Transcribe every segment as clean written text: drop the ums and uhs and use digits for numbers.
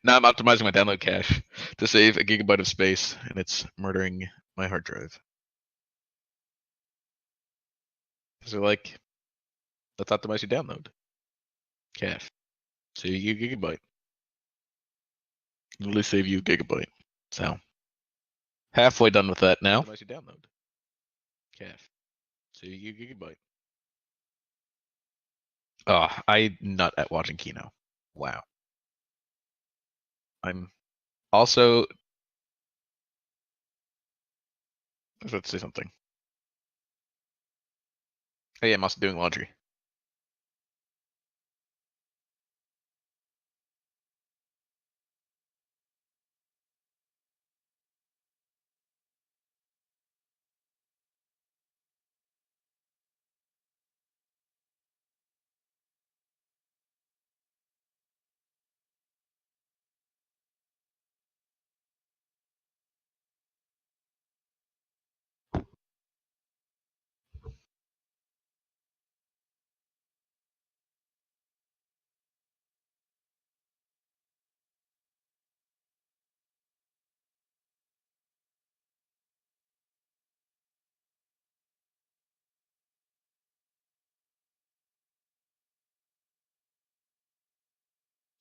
Now I'm optimizing my download cache to save a gigabyte of space, and it's murdering my hard drive. So like, let's optimize your download cache. Save you a gigabyte. Literally save you a gigabyte. So halfway done with that now. Optimize your download cache. Save you a gigabyte. Oh, I nut at watching Kino. Wow. I'm also. I was about to say something. Oh yeah, I'm also doing laundry.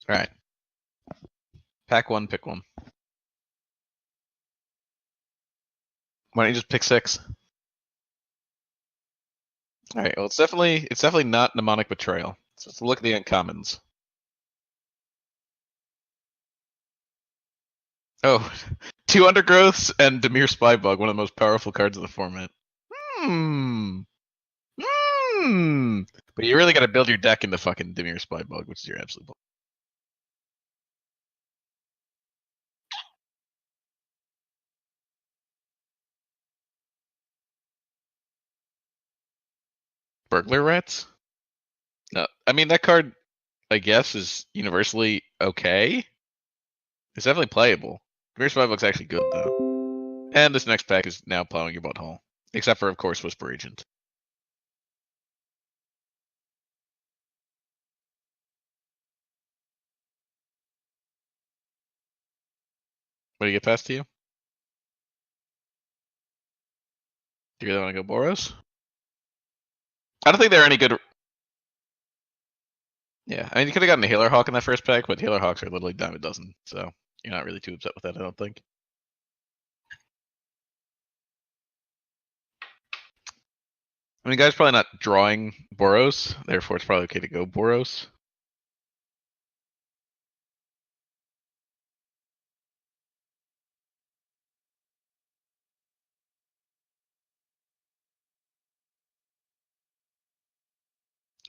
All right. Pack one, pick one. Why don't you just pick 6? All right. Well, it's definitely not mnemonic betrayal. So let's look at the uncommons. Oh, 2 undergrowths and Demir Spybug, one of the most powerful cards in the format. But you really got to build your deck into fucking Demir Spybug, which is your absolute. Burglar Rats? No, I mean that card, I guess, is universally okay. It's definitely playable. Demir Spybug's actually good though. And this next pack is now plowing your butthole, except for of course Whisper Agent. What do you get past to you? Do you really want to go Boros? I don't think they're any good. Yeah, I mean, you could have gotten a Healer Hawk in that first pack, but Healer Hawks are literally dime a dozen, so you're not really too upset with that, I don't think. I mean, guys probably not drawing Boros, therefore it's probably okay to go Boros.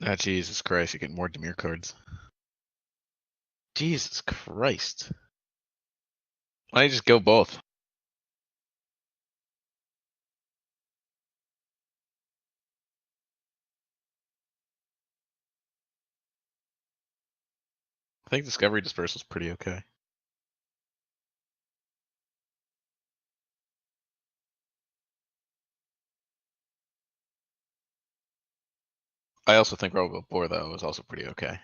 Ah, Jesus Christ, you're getting more Demir cards. Jesus Christ. Why don't you just go both? I think Discovery Dispersal's pretty okay. I also think Robo Boar, though, is also pretty okay.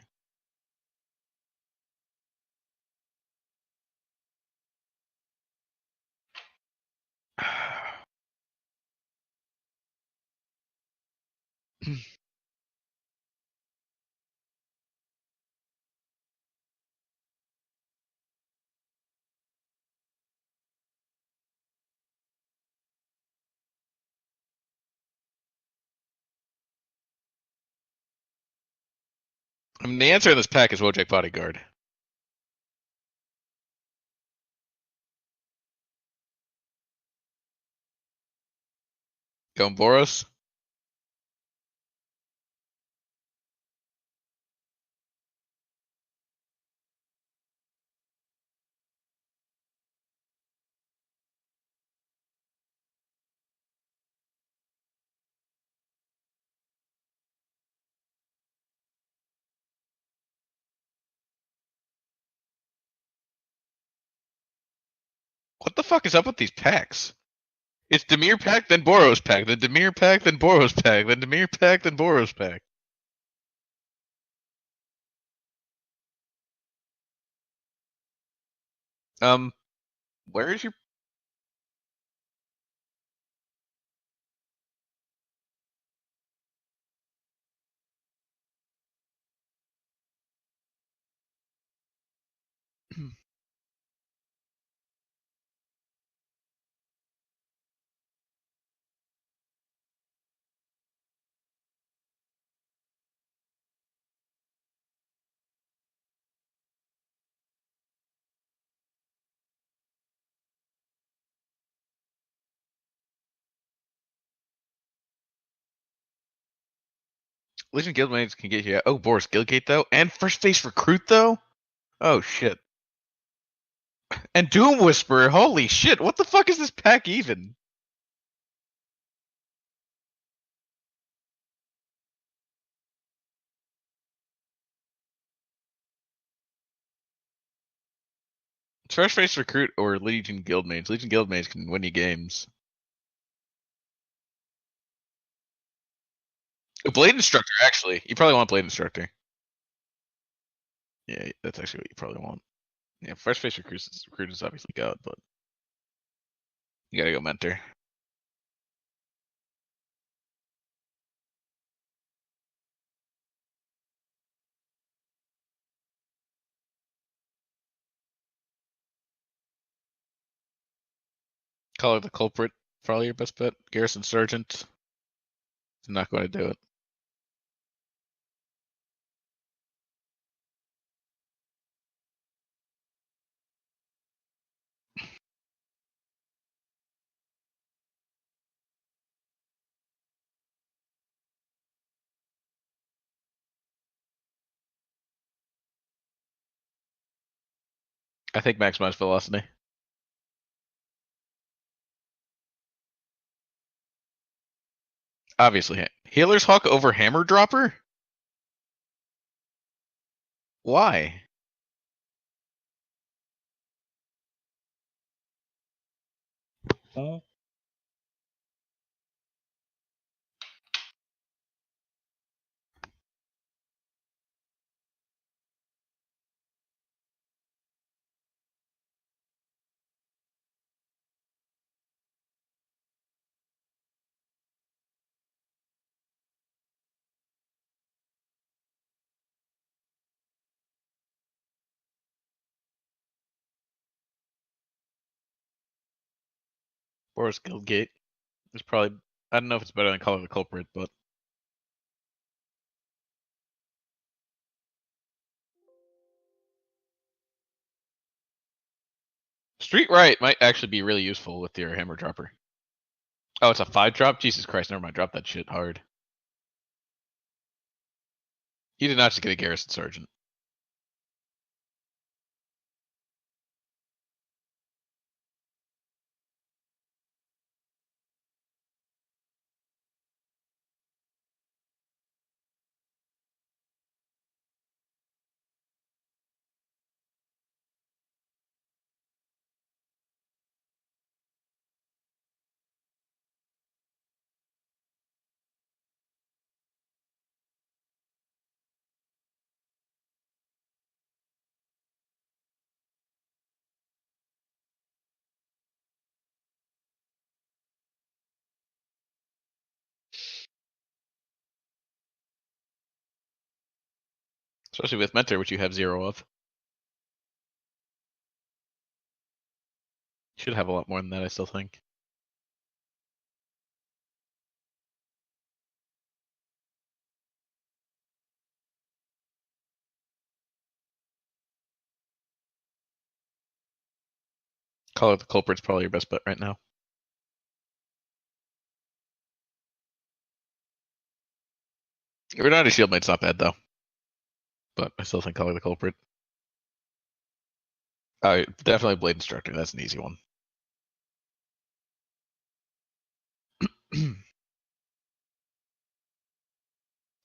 I mean, the answer in this pack is Wojak Bodyguard. Going Boros? What the fuck is up with these packs? It's Demir pack, then Boros pack, then Demir pack, then Boros pack, then Demir pack, then Boros pack. Where is your? Legion Guildmates can get you. Oh, Boris Guildgate though, and First Face Recruit though. Oh shit. And Doom Whisperer. Holy shit! What the fuck is this pack even? First Face Recruit or Legion Guildmates. Legion Guildmates can win you games. Blade Instructor, actually. You probably want Blade Instructor. Yeah, that's actually what you probably want. Yeah, First Face Recruit is obviously God, but you gotta go Mentor. Color the Culprit, probably your best bet. Garrison Sergeant, not going to do it. I think Maximize Velocity. Obviously. Healer's Hawk over Hammer Dropper? Why? Boris Guildgate is probably. I don't know if it's better than Color the Culprit, but Street Right might actually be really useful with your Hammer Dropper. Oh, it's a 5-drop? Jesus Christ, never mind. Drop that shit hard. You did not just get a Garrison Sergeant. Especially with Mentor, which you have 0 of. Should have a lot more than that, I still think. Color the Culprit's probably your best bet right now. Granada Shieldmate's not bad, though. But I still think Color the Culprit. Definitely Blade Instructor. That's an easy one.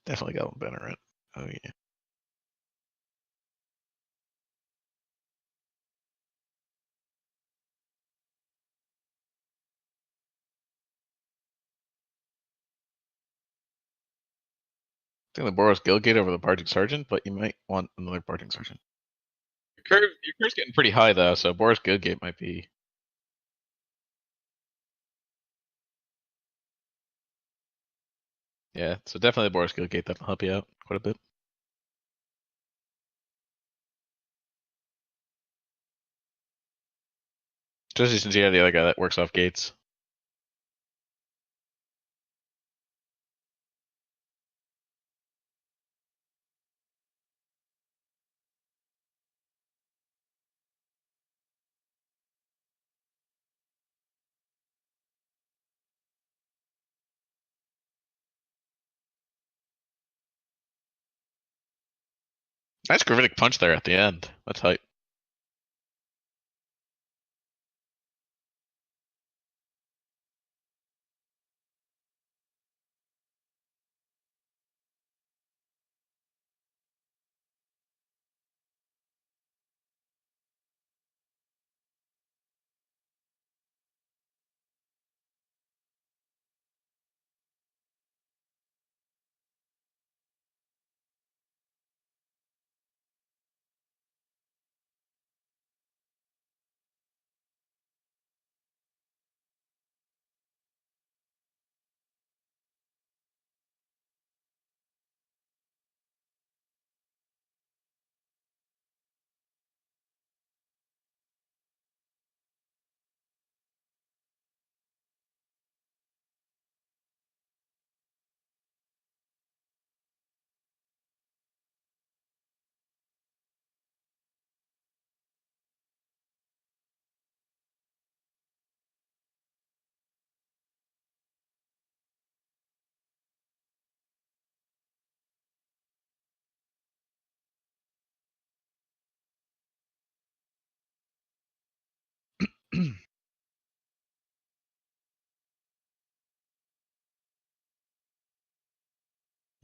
Definitely got one better, right? Oh, yeah. I think the Boros Guildgate over the Bardic Sergeant, but you might want another Bardic Sergeant. Your curve's getting pretty high though, so Boris Goodgate might be. Yeah, so definitely the Boris Goodgate that'll help you out quite a bit. Especially since you have the other guy that works off gates. Nice gravitic punch there at the end. That's hype.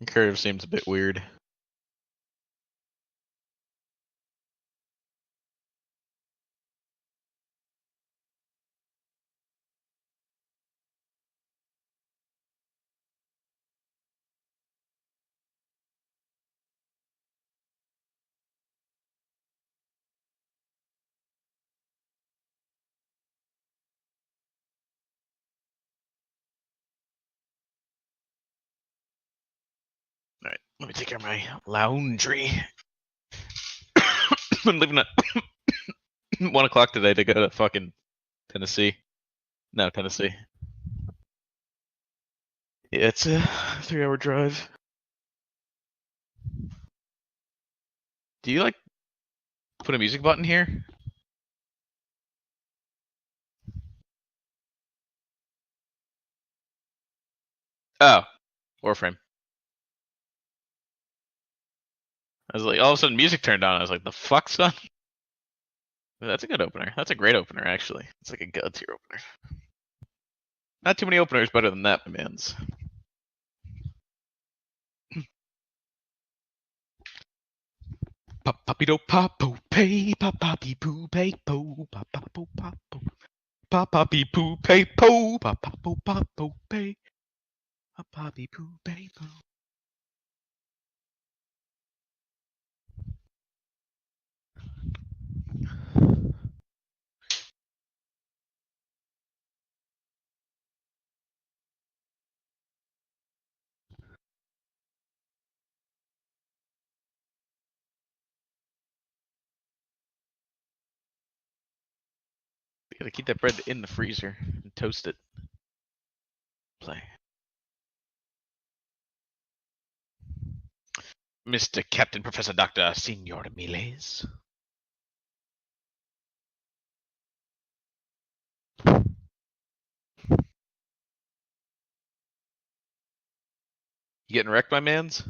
Curve seems a bit weird. Alright, let me take care of my laundry. I'm leaving at 1 o'clock today to go to fucking Tennessee. No, Tennessee. Yeah, it's a 3-hour drive. Do you like put a music button here? Oh, Warframe. I was like, all of a sudden music turned on. I was like, the fuck, son? That's a good opener. That's a great opener, actually. It's like a god tier opener. Not too many openers better than that, my mans. Poppy do popo pay, poppy poo pay po, popo popo, poppy poo pay po, popo popo pay, poppy poo pay po. You gotta keep that bread in the freezer and toast it. Play. Mr. Captain Professor Doctor Senor Miles. You getting wrecked, my mans?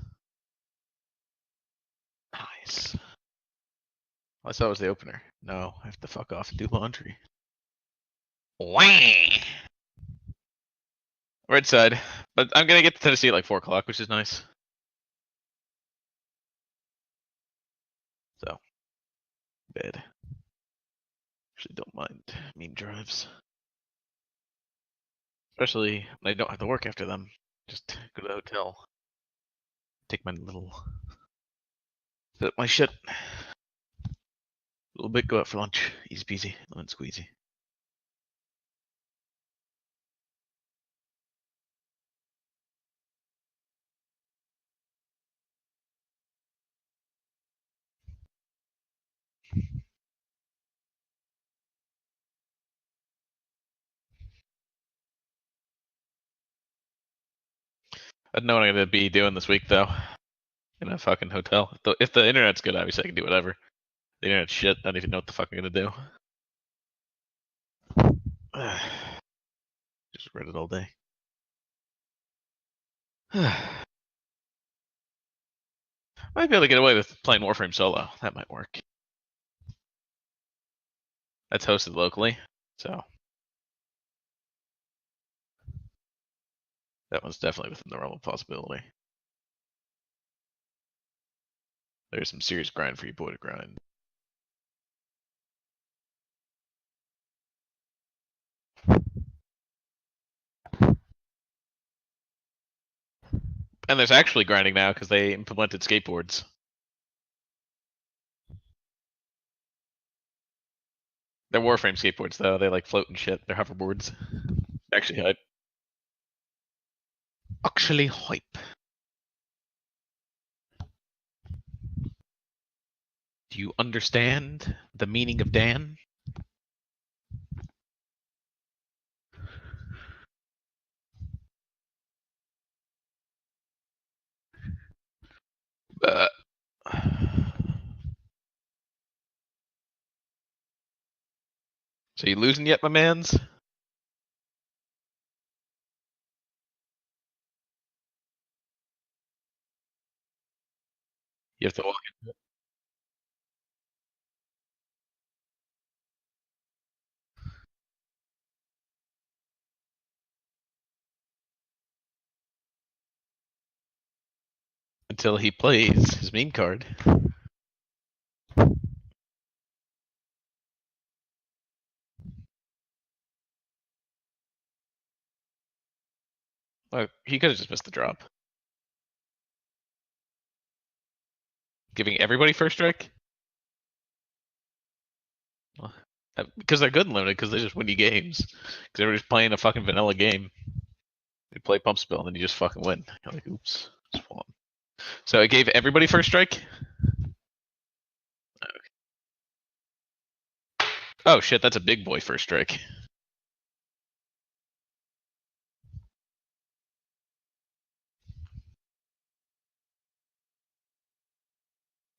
Nice. Well, I thought it was the opener. No, I have to fuck off and do laundry. Wah! Right side. But I'm gonna get to Tennessee at like 4 o'clock, which is nice. So, bed. Actually, don't mind meme drives. Especially when I don't have to work after them. Just go to the hotel. Take my little. Set up my shit. little bit, go out for lunch. Easy peasy, lemon squeezy. I don't know what I'm gonna be doing this week though. In a fucking hotel. If the internet's good, obviously I can do whatever. The internet's shit. I don't even know what the fuck I'm gonna do. Just read it all day. Might be able to get away with playing Warframe solo. That might work. That's hosted locally, so that one's definitely within the realm of possibility. There's some serious grind for you boy to grind. And there's actually grinding now because they implemented skateboards. They're Warframe skateboards though. They like float and shit. They're hoverboards. Actually hype. Actually hype. Do you understand the meaning of Dan? So you losing yet, my mans? You have to walk into it. Until he plays his meme card. Well, he could have just missed the drop. Giving everybody first strike? Well, because they're good in limited, because they just win you games. Because everybody's playing a fucking vanilla game. You play pump spill, and then you just fucking win. You're like, oops. So it gave everybody first strike? Okay. Oh shit, that's a big boy first strike.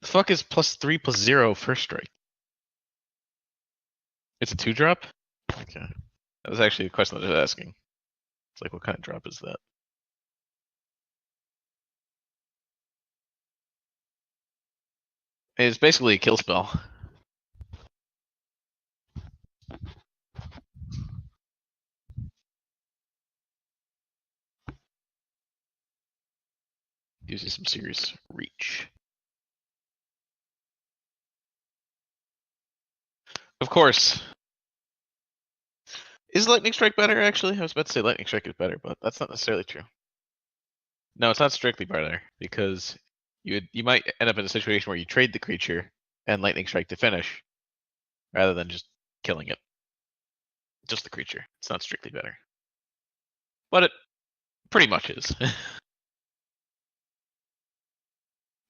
The fuck is +3 +0 first strike? It's a 2-drop? Okay. That was actually a question that I was asking. It's like, what kind of drop is that? It's basically a kill spell. Gives you some serious reach. Of course. Is Lightning Strike better, actually? I was about to say Lightning Strike is better, but that's not necessarily true. No, it's not strictly better, because you might end up in a situation where you trade the creature and Lightning Strike to finish, rather than just killing it. Just the creature. It's not strictly better. But it pretty much is.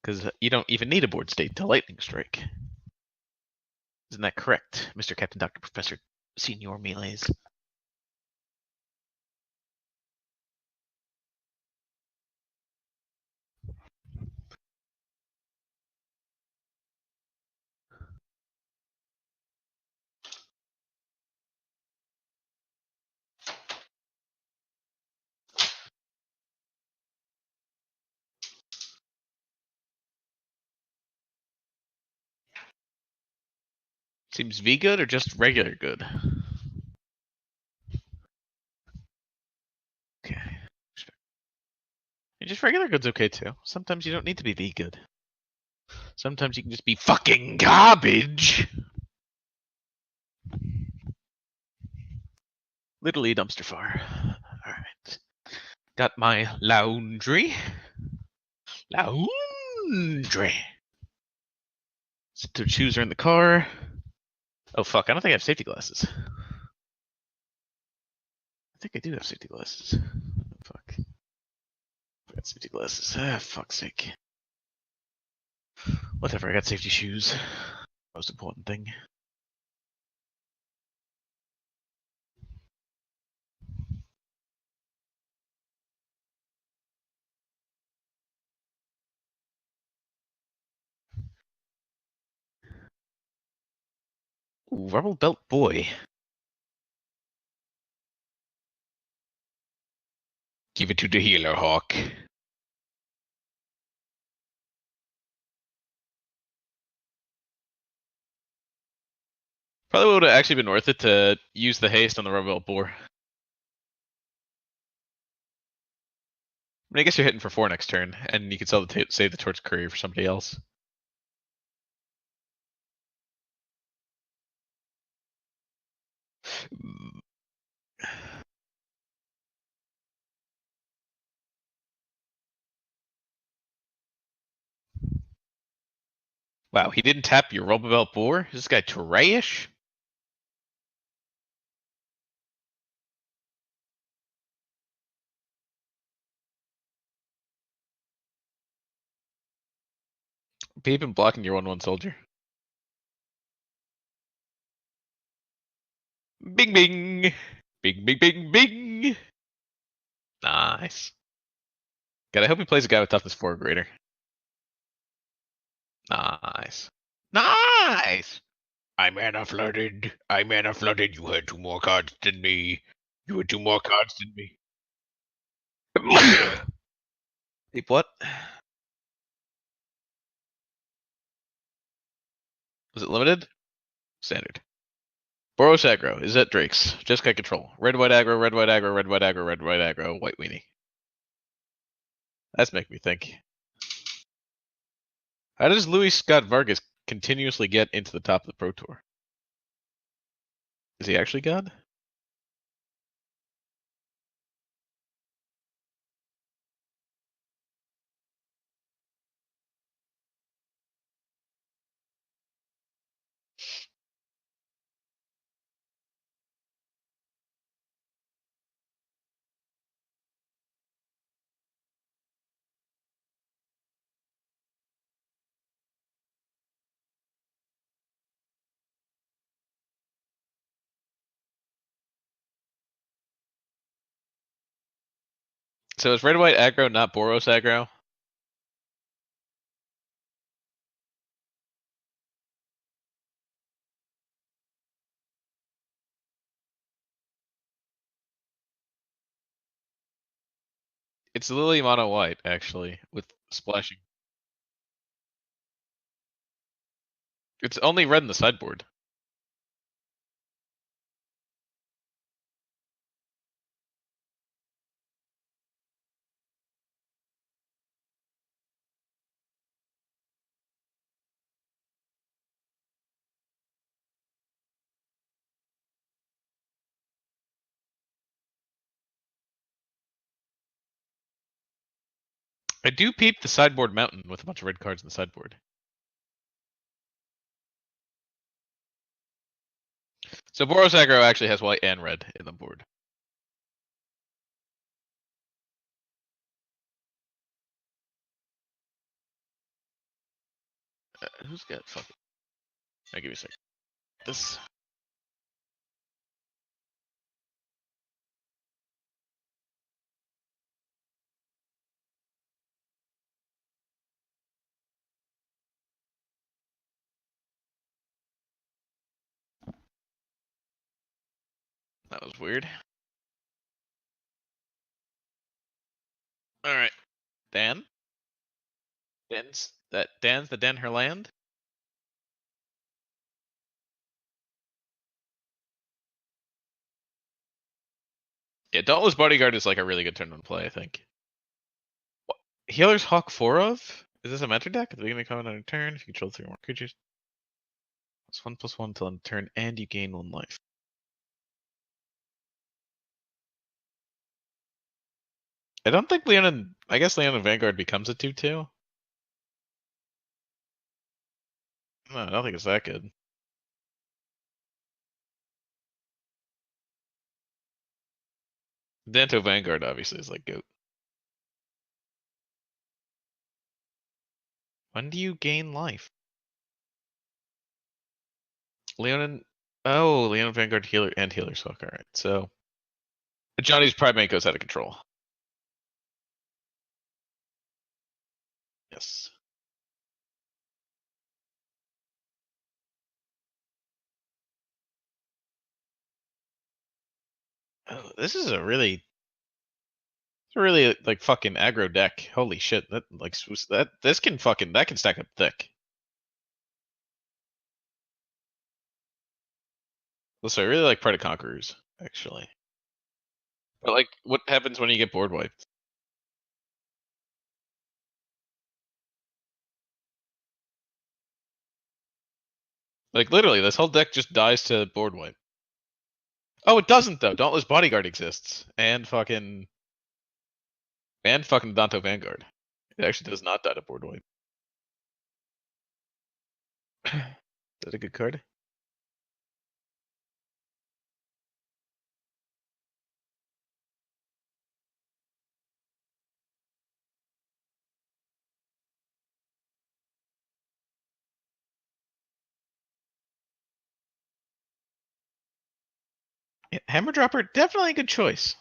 Because you don't even need a board state to Lightning Strike. Isn't that correct, Mr. Captain Dr. Professor Senior Melees? Seems V good or just regular good? Okay. And just regular good's okay too. Sometimes you don't need to be V good. Sometimes you can just be fucking garbage. Literally dumpster fire. Alright. Got my laundry. Laundry. So the shoes are in the car. Oh fuck! I don't think I have safety glasses. I think I do have safety glasses. Fuck. I got safety glasses. Ah, fuck's sake. Whatever. I got safety shoes. Most important thing. Ooh, rubber belt boy. Give it to the healer, Hawk. Probably would have actually been worth it to use the haste on the rubber belt boar. I mean, I guess you're hitting for 4 next turn, and you could save the torch courier for somebody else. Wow, he didn't tap your rubber belt boar? Is this guy trash? He's been blocking your 1/1 soldier. Bing bing! Bing bing bing bing! Nice. God, I hope he plays a guy with toughness 4 or greater. Nice. Nice! I mana flooded. I mana flooded. You had 2 more cards than me. You had 2 more cards than me. Deep what? Was it limited? Standard. Boros aggro is at Drake's. Just got control. Red white aggro, red white aggro, red white aggro, red white aggro, white weenie. That's making me think. How does Luis Scott Vargas continuously get into the top of the Pro Tour? Is he actually God? So is red white aggro not Boros aggro? It's literally mono white, actually, with splashing. It's only red in the sideboard. I do peep the sideboard mountain with a bunch of red cards in the sideboard. So Boros aggro actually has white and red in the board. Who's got fuck it? I'll give you a sec. This. That was weird. Alright. Dan? Dan's the Den Herland? Yeah, Dauntless Bodyguard is like a really good turn on play, I think. What? Healer's Hawk 4 of? Is this a mentor deck? At the beginning of combat on a turn, if you control 3 or more creatures. +1/+1 till end turn, and you gain 1 life. I don't think I guess Leon and Vanguard becomes a 2/2. No, I don't think it's that good. Danto Vanguard obviously is like GOAT. When do you gain life? Leonin. Oh, Leonin Vanguard healer and healer sock. All right, so Johnny's Primate goes out of control. Yes. Oh, this is a really like fucking aggro deck. Holy shit! That like that this can fucking that can stack up thick. Also, I really like Pride of Conquerors actually. But like, what happens when you get board wiped? Like literally, this whole deck just dies to board wipe. Oh, it doesn't though. Dauntless Bodyguard exists, and fucking Danto Vanguard. It actually does not die to board wipe. Is that a good card? Yeah, Hammer Dropper, definitely a good choice.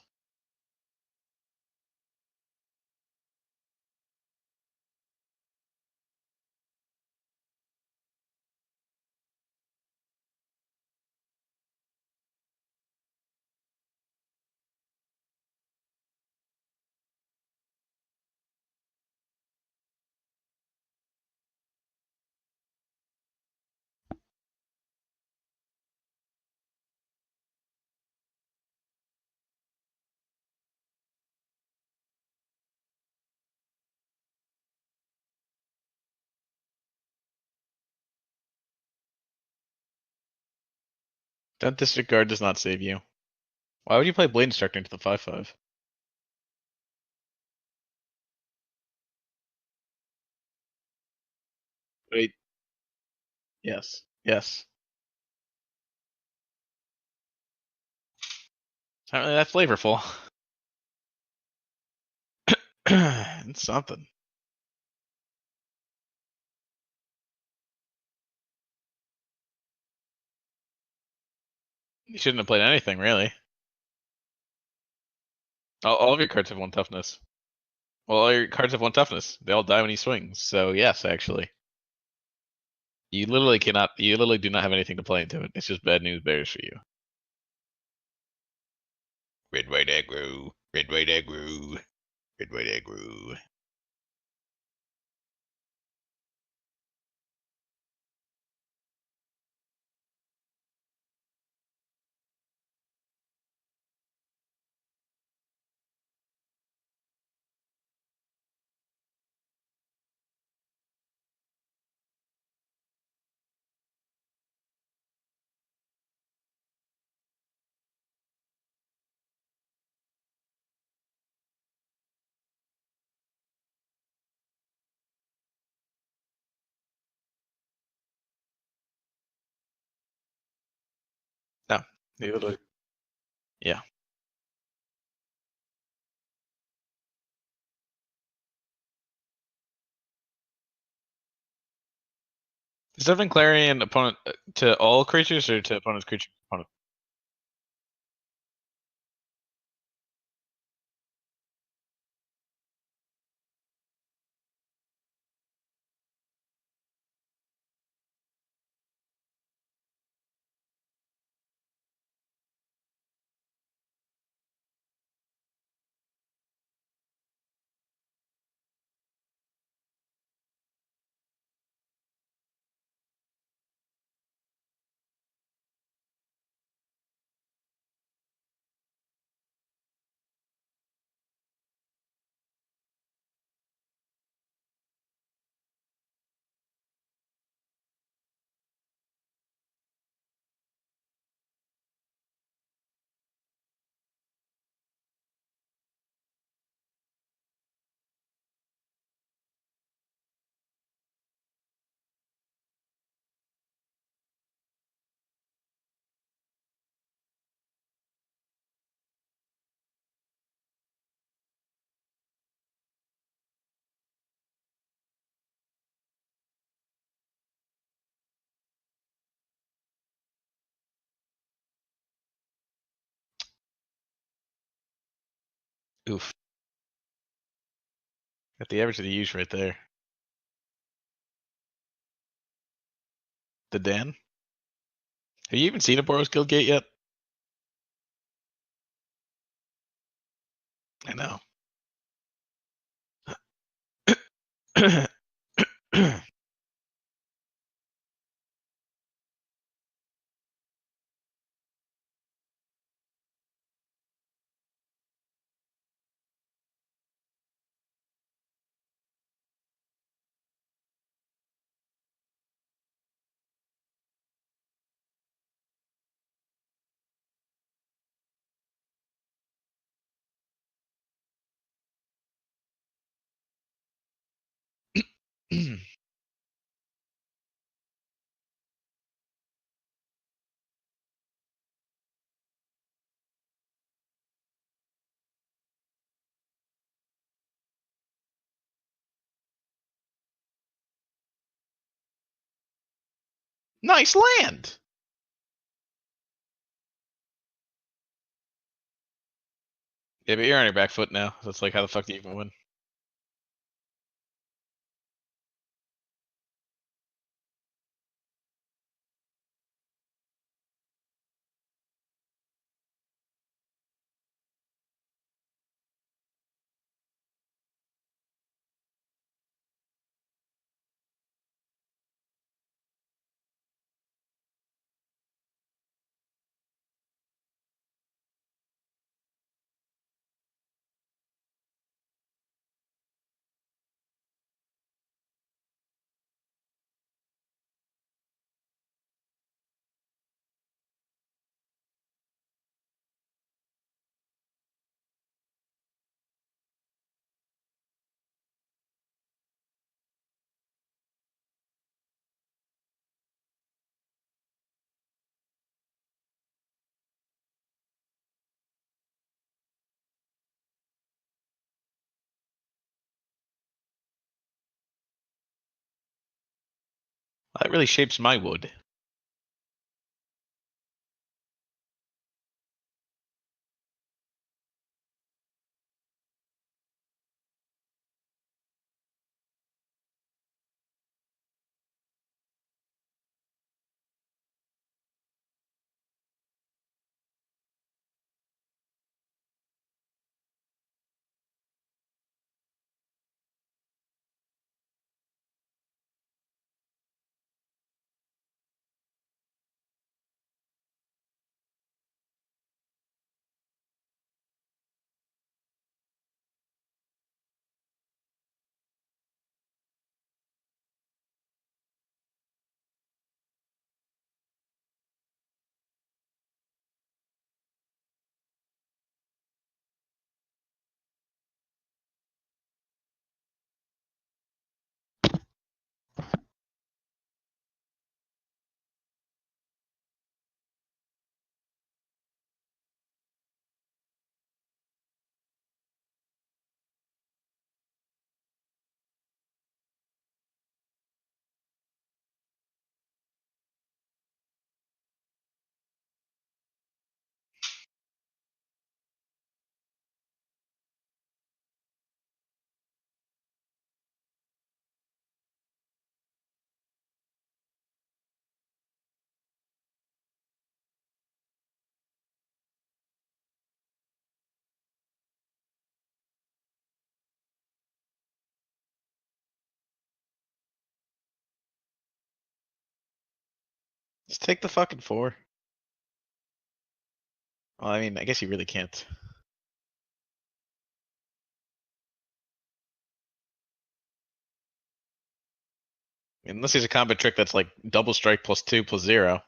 That disregard does not save you. Why would you play Blade Instructor into the 5/5? Wait, yes, yes. Not really that flavorful. It's something. You shouldn't have played anything, really. All of your cards have one toughness. Well, all your cards have one toughness. They all die when he swings. So yes, actually, you literally cannot. You literally do not have anything to play into it. It's just bad news bears for you. Red white aggro. Red white aggro. Red white aggro. No, you literally. Yeah. Is Devin Clarion opponent to all creatures or to opponent's creature opponent? Oof. Got the average of the use right there. The Dan. Have you even seen a Boros Guild gate yet? I know. Nice land. Yeah, but you're on your back foot now. So it's like, how the fuck do you even win? That really shapes my wood. Just take the fucking 4. Well, I mean, I guess you really can't. Unless he's a combo trick that's like double strike +2 +0.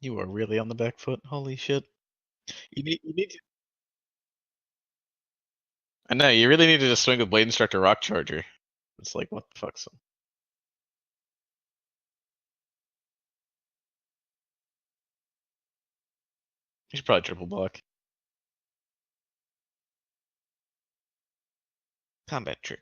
You are really on the back foot. Holy shit. You need I know, you really need to just swing with Blade Instructor Rock Charger. It's like, what the fuck? You should probably triple block. Combat trick.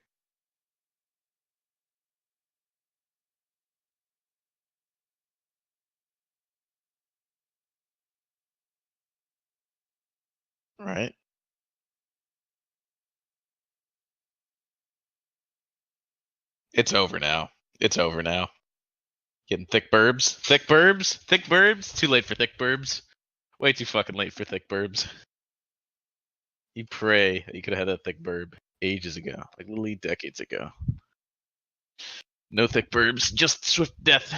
Alright. It's over now. It's over now. Getting thick burbs. Thick burbs? Thick burbs? Too late for thick burbs. Way too fucking late for thick burbs. You pray that you could have had that thick burb ages ago. Like literally decades ago. No thick burbs, just swift death.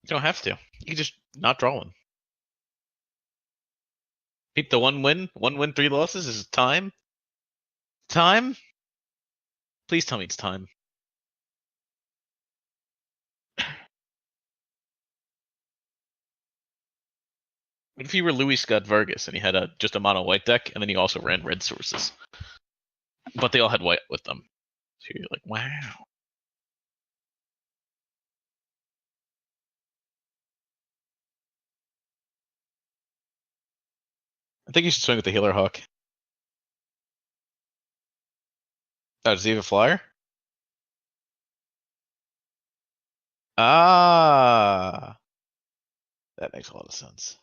You don't have to. You can just not draw one. Keep the one win, 3 losses is time. Time? Please tell me it's time. What if you were Louis Scott Vargas and he had just a mono white deck, and then he also ran red sources, but they all had white with them? So you're like, wow. I think you should swing with the Healer Hawk. Oh, does he have a flyer? Ah, that makes a lot of sense.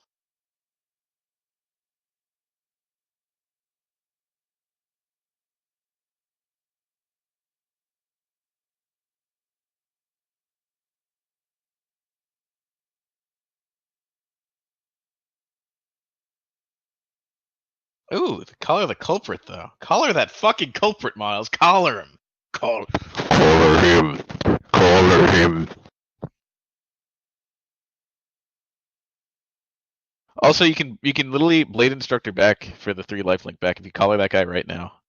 Ooh, collar the culprit though. Collar that fucking culprit, Miles. Collar him. Collar him. Collar him. Also, you can literally Blade Instructor back for the 3 lifelink back if you collar that guy right now.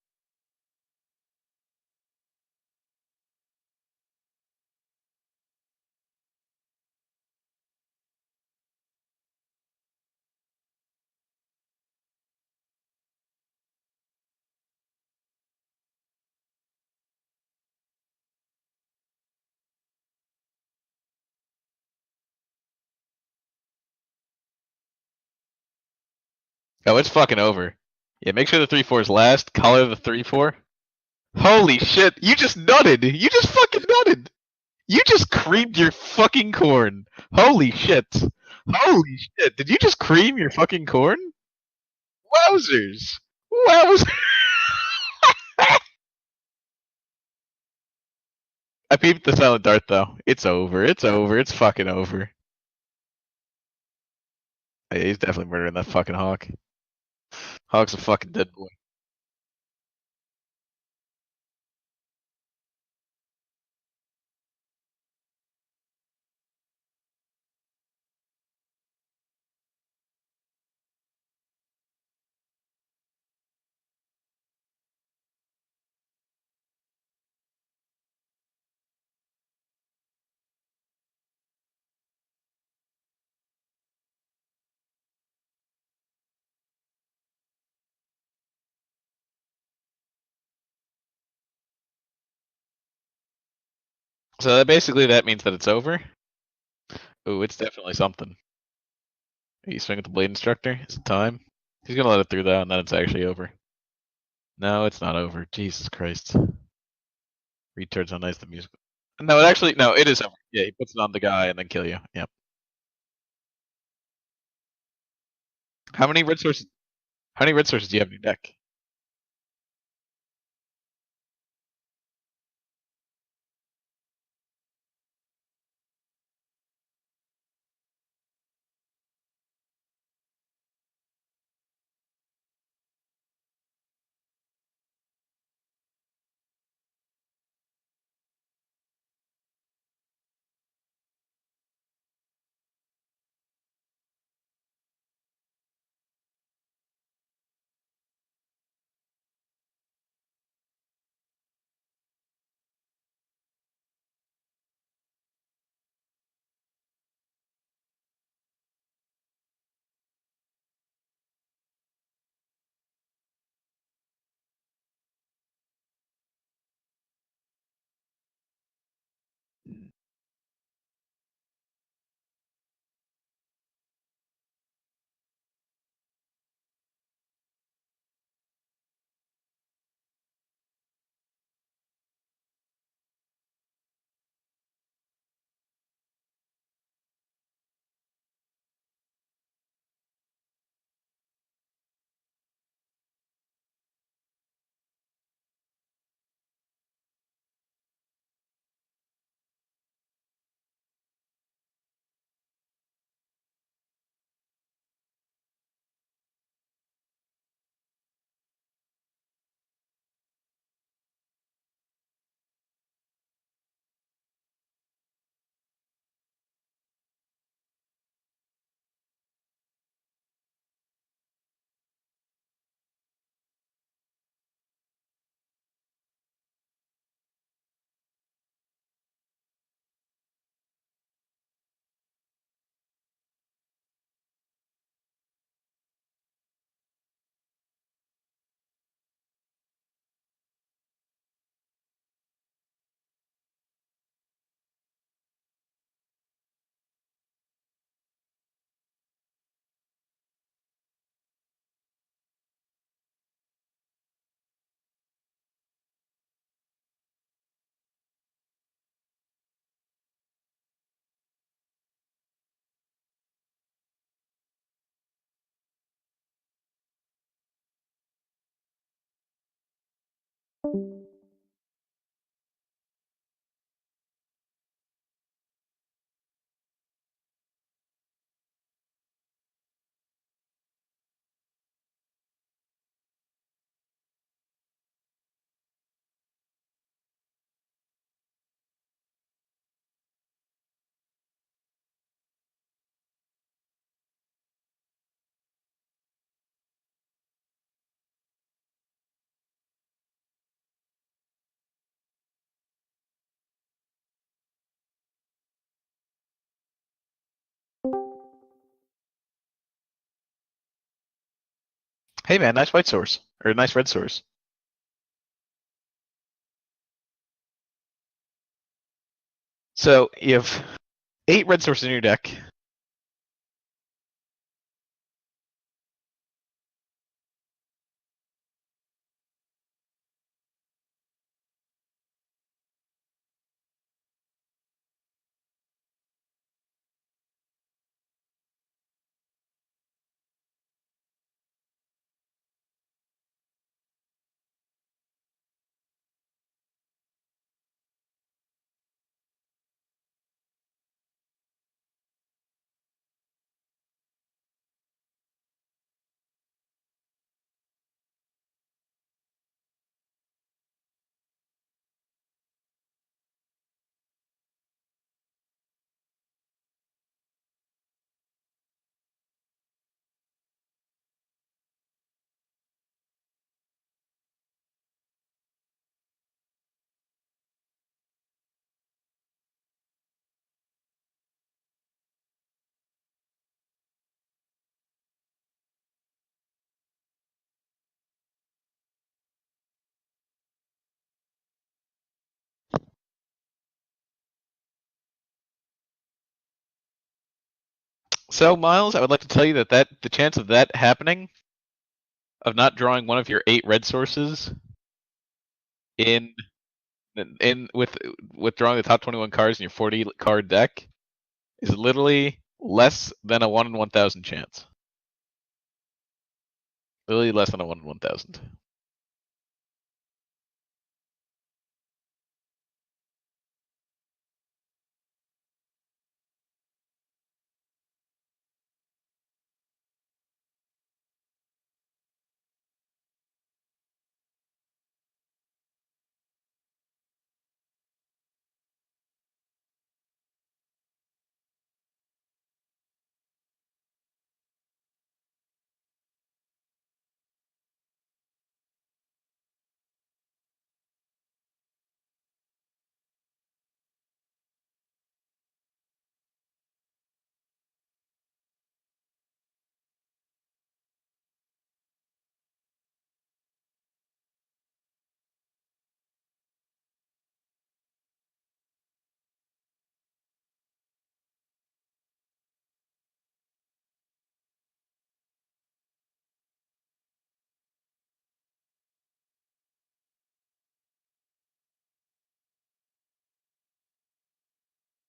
Oh, it's fucking over. Yeah, make sure the 3/4 is last. Collar the 3/4. Holy shit! You just nutted. You just fucking nutted. You just creamed your fucking corn. Holy shit. Holy shit. Did you just cream your fucking corn? Wowzers. Wowzers. I peeped the silent dart though. It's over. It's over. It's fucking over. Yeah, he's definitely murdering that fucking hawk. Hawk's a fucking dead boy. So basically that means that it's over. Ooh, it's definitely something. You swing at the blade instructor. Is it time? He's gonna let it through though, and then it's actually over. No, it's not over. Jesus Christ. Retards how nice the music. No, it actually no, it is over. Yeah, he puts it on the guy and then kill you. Yep. How many red sources? How many red sources do you have in your deck? Hey man, nice white source. Or nice red source. So you have 8 red sources in your deck. So Miles, I would like to tell you that the chance of that happening, of not drawing one of your 8 red sources in with drawing the top 21 cards in your 40 card deck, is literally less than a 1 in 1,000 chance. Literally less than a 1 in 1,000.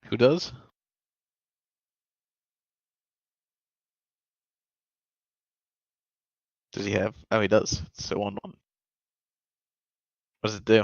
Who does? Does he have? Oh, he does. It's a 1/1. What does it do?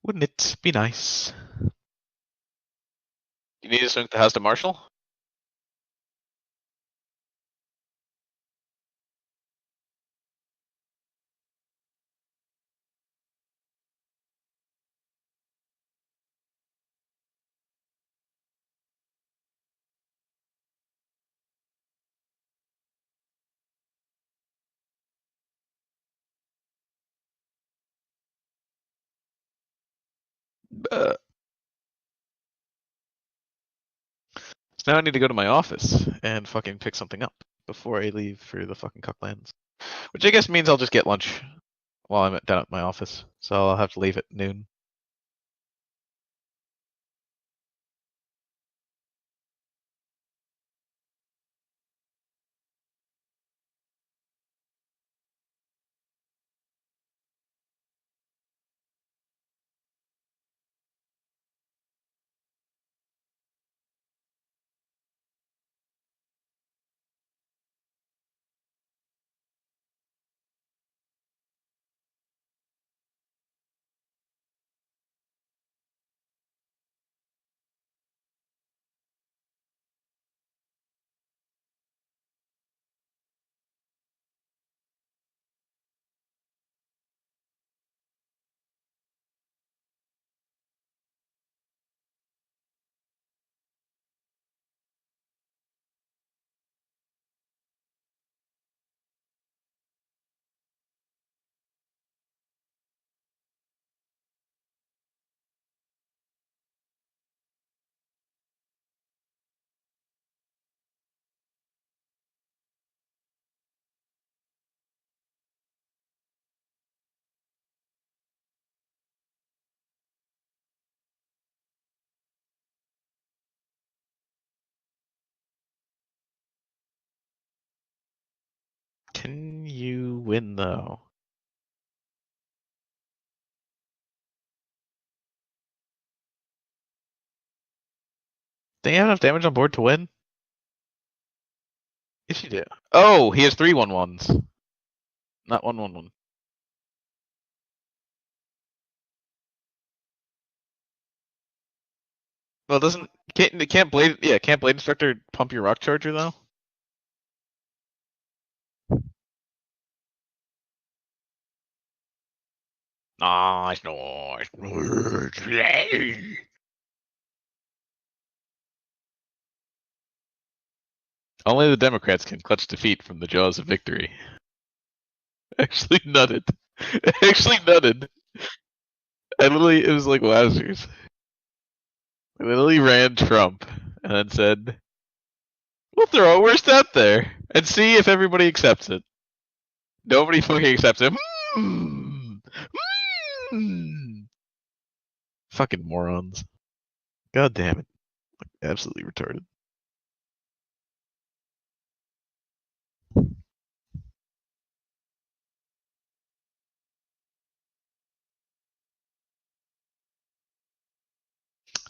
Wouldn't it be nice? You need to swing the house to Marshall? So now I need to go to my office and fucking pick something up before I leave for the fucking Cocklands. Which I guess means I'll just get lunch while I'm down at my office. So I'll have to leave at noon. Can you win though? They have enough damage on board to win? Yes, you do. Oh, he has 3/11s. Not 1/11. Well, can't Blade Instructor pump your Rock Charger though? Nice. Only the Democrats can clutch defeat from the jaws of victory. Actually nutted. Actually nutted. It was like wowzers. I literally ran Trump and then said, we'll throw a worst out there and see if everybody accepts it. Nobody fucking accepts it. Fucking morons. God damn it. Absolutely retarded.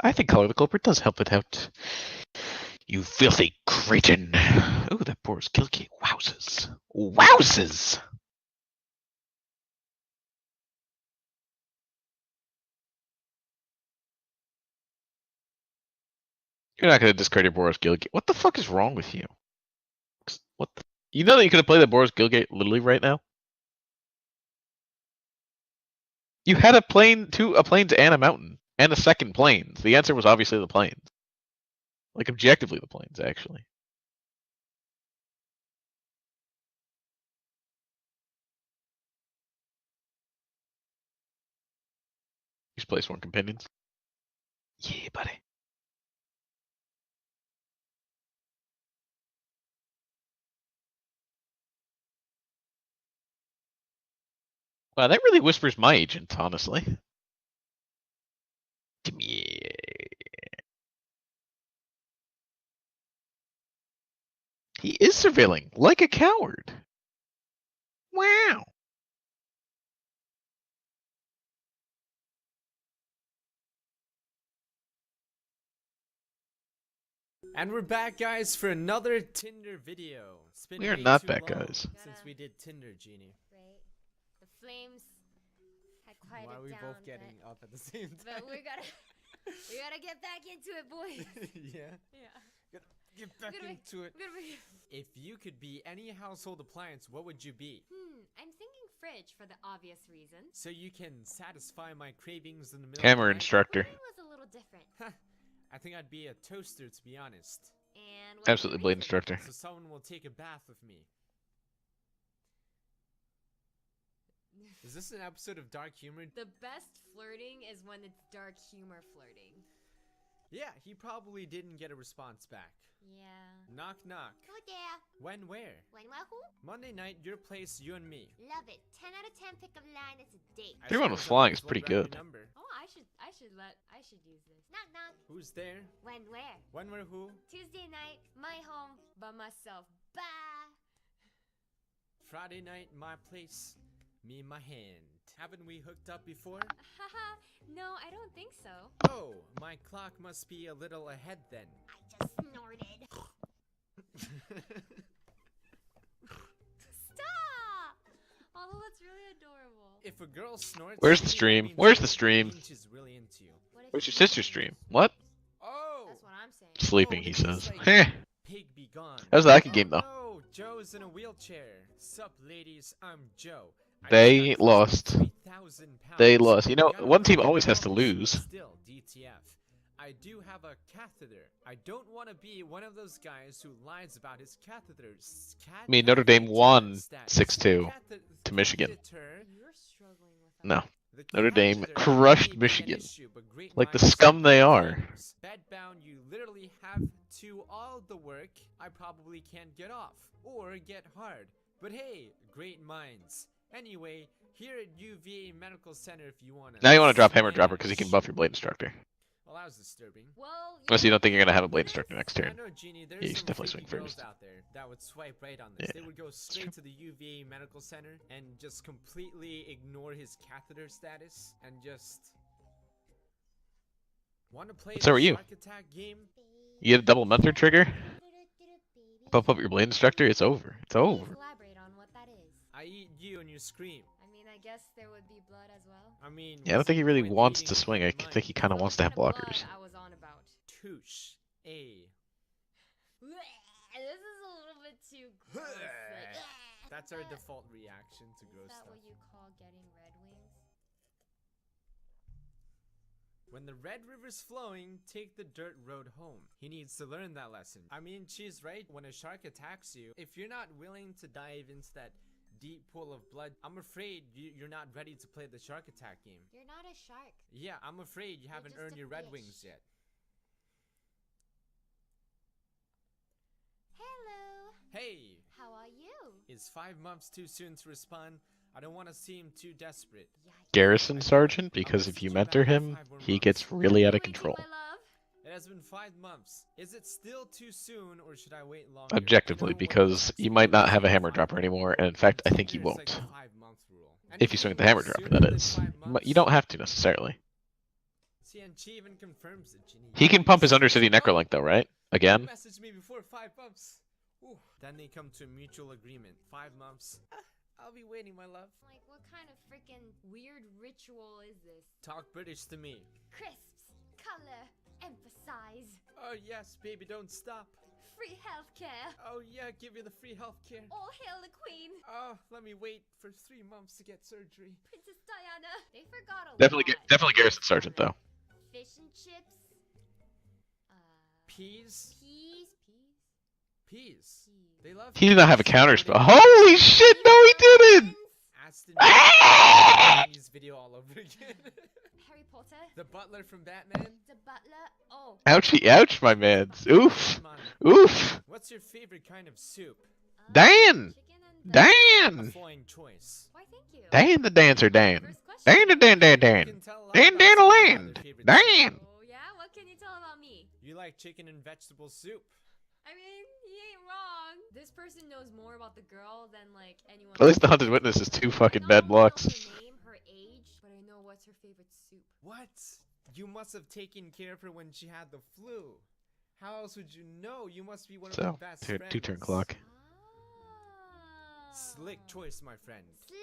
I think Color the Culprit does help it out. You filthy cretin. Oh, that Boris Gilkey. Wowzers. Wowzers! You're not gonna discard your Boris Gilgate. What the fuck is wrong with you? What the... You know that you could have played the Boris Gilgate literally right now? You had a plains and a mountain. And a second plains. The answer was obviously the plains. Like, objectively the plains, actually. He's placed one companions. Yeah, buddy. Wow, that really whispers my agent, honestly. Give me. He is surveilling like a coward. Wow. And we're back, guys, for another Tinder video. It's been We are way not too back, long guys. Since we did Tinder, Genie. Right. The flames had quieted Why are we down, both getting up at the same time? but we gotta get back into it, boys. Yeah. Yeah. Get back into it. If you could be any household appliance, what would you be? I'm thinking fridge for the obvious reason. So you can satisfy my cravings in the middle Hammer of the night? instructor. Mine was a little different. I think I'd be a toaster, to be honest. And what's Absolutely the blade reason? instructor. So someone will take a bath with me. Is this an episode of Dark Humor? The best flirting is when it's dark humor flirting. Yeah, he probably didn't get a response back. Yeah. Knock knock. Who there? When where? When what who? Monday night, your place, you and me. Love it. 10 out of 10 pick up line is a date. I 3-1 suppose with I flying might is as well pretty grab your good. number. Oh, I should use this. Knock knock. Who's there? When where? When where who? Tuesday night, my home by myself. Bye. Friday night, my place, me my hand. Haven't we hooked up before? Haha, no, I don't think so. Oh, my clock must be a little ahead then. I just snorted. Stop! Although that's really adorable. If a girl snorts, Where's the that stream? means Where's she- the stream? that means she's really into you. What if Where's she your sister's doesn't stream? use What? it? Oh! That's what I'm saying. Sleeping, Oh, he it says. looks like Heh. Pig be gone. That was the hockey game, though. No, Joe's in a wheelchair. Sup, ladies? I'm Joe. I They just got lost. 3,000 They pounds. lost. You know, Gotta one team burn always has to calories. lose. Still, DTF. I do have a catheter. I don't want to be one of those guys who lies about his catheters. I mean, Notre Dame won Status. 6-2 Cath- to Michigan. catheter. You're struggling with that. No. The Notre Dame catheter crushed may be an Michigan. issue, but great Like the minds scum think they of are. things. Bedbound, you literally have to all the work I probably can't get off or get hard. But hey, great minds. Anyway, here at UVA Medical Center, if you wanna. Now you want to drop Hammer Dropper because he can buff your blade instructor. Well, that was disturbing. Well, Unless you don't think you're gonna have a blade this? instructor next I turn. know, Genie. Yeah, There's you should some definitely freaky swing girls first. out there that would swipe right on this. Yeah, They would go straight to the UVA medical center and just completely ignore his catheter status and just want to play So the are you. Shark Attack game. You get a double mentor trigger. Pump up your blade instructor. It's over. It's Please over. elaborate on what that is. I eat you and you scream. I mean, I guess there would be blood as well. I mean, Yeah, I don't what's think he the really point of wants eating to a swing. I human think he mind? kind of What wants to have kind of blockers. blood I was on about. Touche. A. This is a little bit too gross. Like, That's our default reaction to Is gross that stuff. what you call getting red wings? When the Red River's flowing, take the dirt road home. He needs to learn that lesson. I mean, she's right. When a shark attacks you, if you're not willing to dive into that deep pool of blood, I'm afraid you're not ready to play the shark attack game. You're not a shark. Yeah, I'm afraid you haven't just earned a your red fish. wings yet. Hello. Hey, How are you? is 5 months too soon to respond? I don't want to seem too desperate. Yikes. Garrison Sergeant, because if you mentor him, he gets really out of Waiting, control. my love. It has been 5 months. Is it still too soon, or should I wait longer? Objectively, I know what because the you might not have a maximum hammer is, dropper 5 anymore, and in fact, I think you There's like won't. the 5-month rule. If you swing with the Anything hammer dropper, sooner that than is. 5 You months? don't have to necessarily. See, and she even confirms it, Ginny. He can pump his Undercity Oh, Necrolink though, right? Again? Message me before 5 months. Ooh. Then they come to a mutual agreement. 5 months. I'll be waiting, my love. Like, what kind of freaking weird ritual is this? Talk British to me. Crisps, color, emphasize, Oh yes, baby, don't stop. free healthcare. Oh yeah, give you the free healthcare. All hail the queen, Oh, let me wait for 3 months to get surgery. Princess Diana. They forgot a Definitely, lot. definitely Garrison Sergeant though. Fish and chips. Peas? Peas. Peas. They love He did not have a peas. counter What spell. do Holy shit! No, he didn't. Aston Ah! Chinese video all over again. Harry Potter. The butler from Batman. The butler. Oh. Ouchie, ouch, my mans. Oof, Come on. oof. What's your favorite kind of soup? Dan! Chicken and A Dan! fine choice. Why, thank you. Dan the dancer, Dan. First question. Dan the Dan Dan You Dan. can tell a lot Dan about Dan someone by land. their favorite Dan. soup. Oh yeah, what can you tell about me? You like chicken and vegetable soup. I mean, he ain't wrong. This person knows more about the girl than like anyone. At least the else. Hunted Witness is two fucking Not bad only blocks. know her name, her age, but I know what's her favorite soup. What? You must have taken care of her when she had the flu. How else would you know? You must be one of her So, best two friends. turn clock. Ah. Slick choice, my friend. Slick.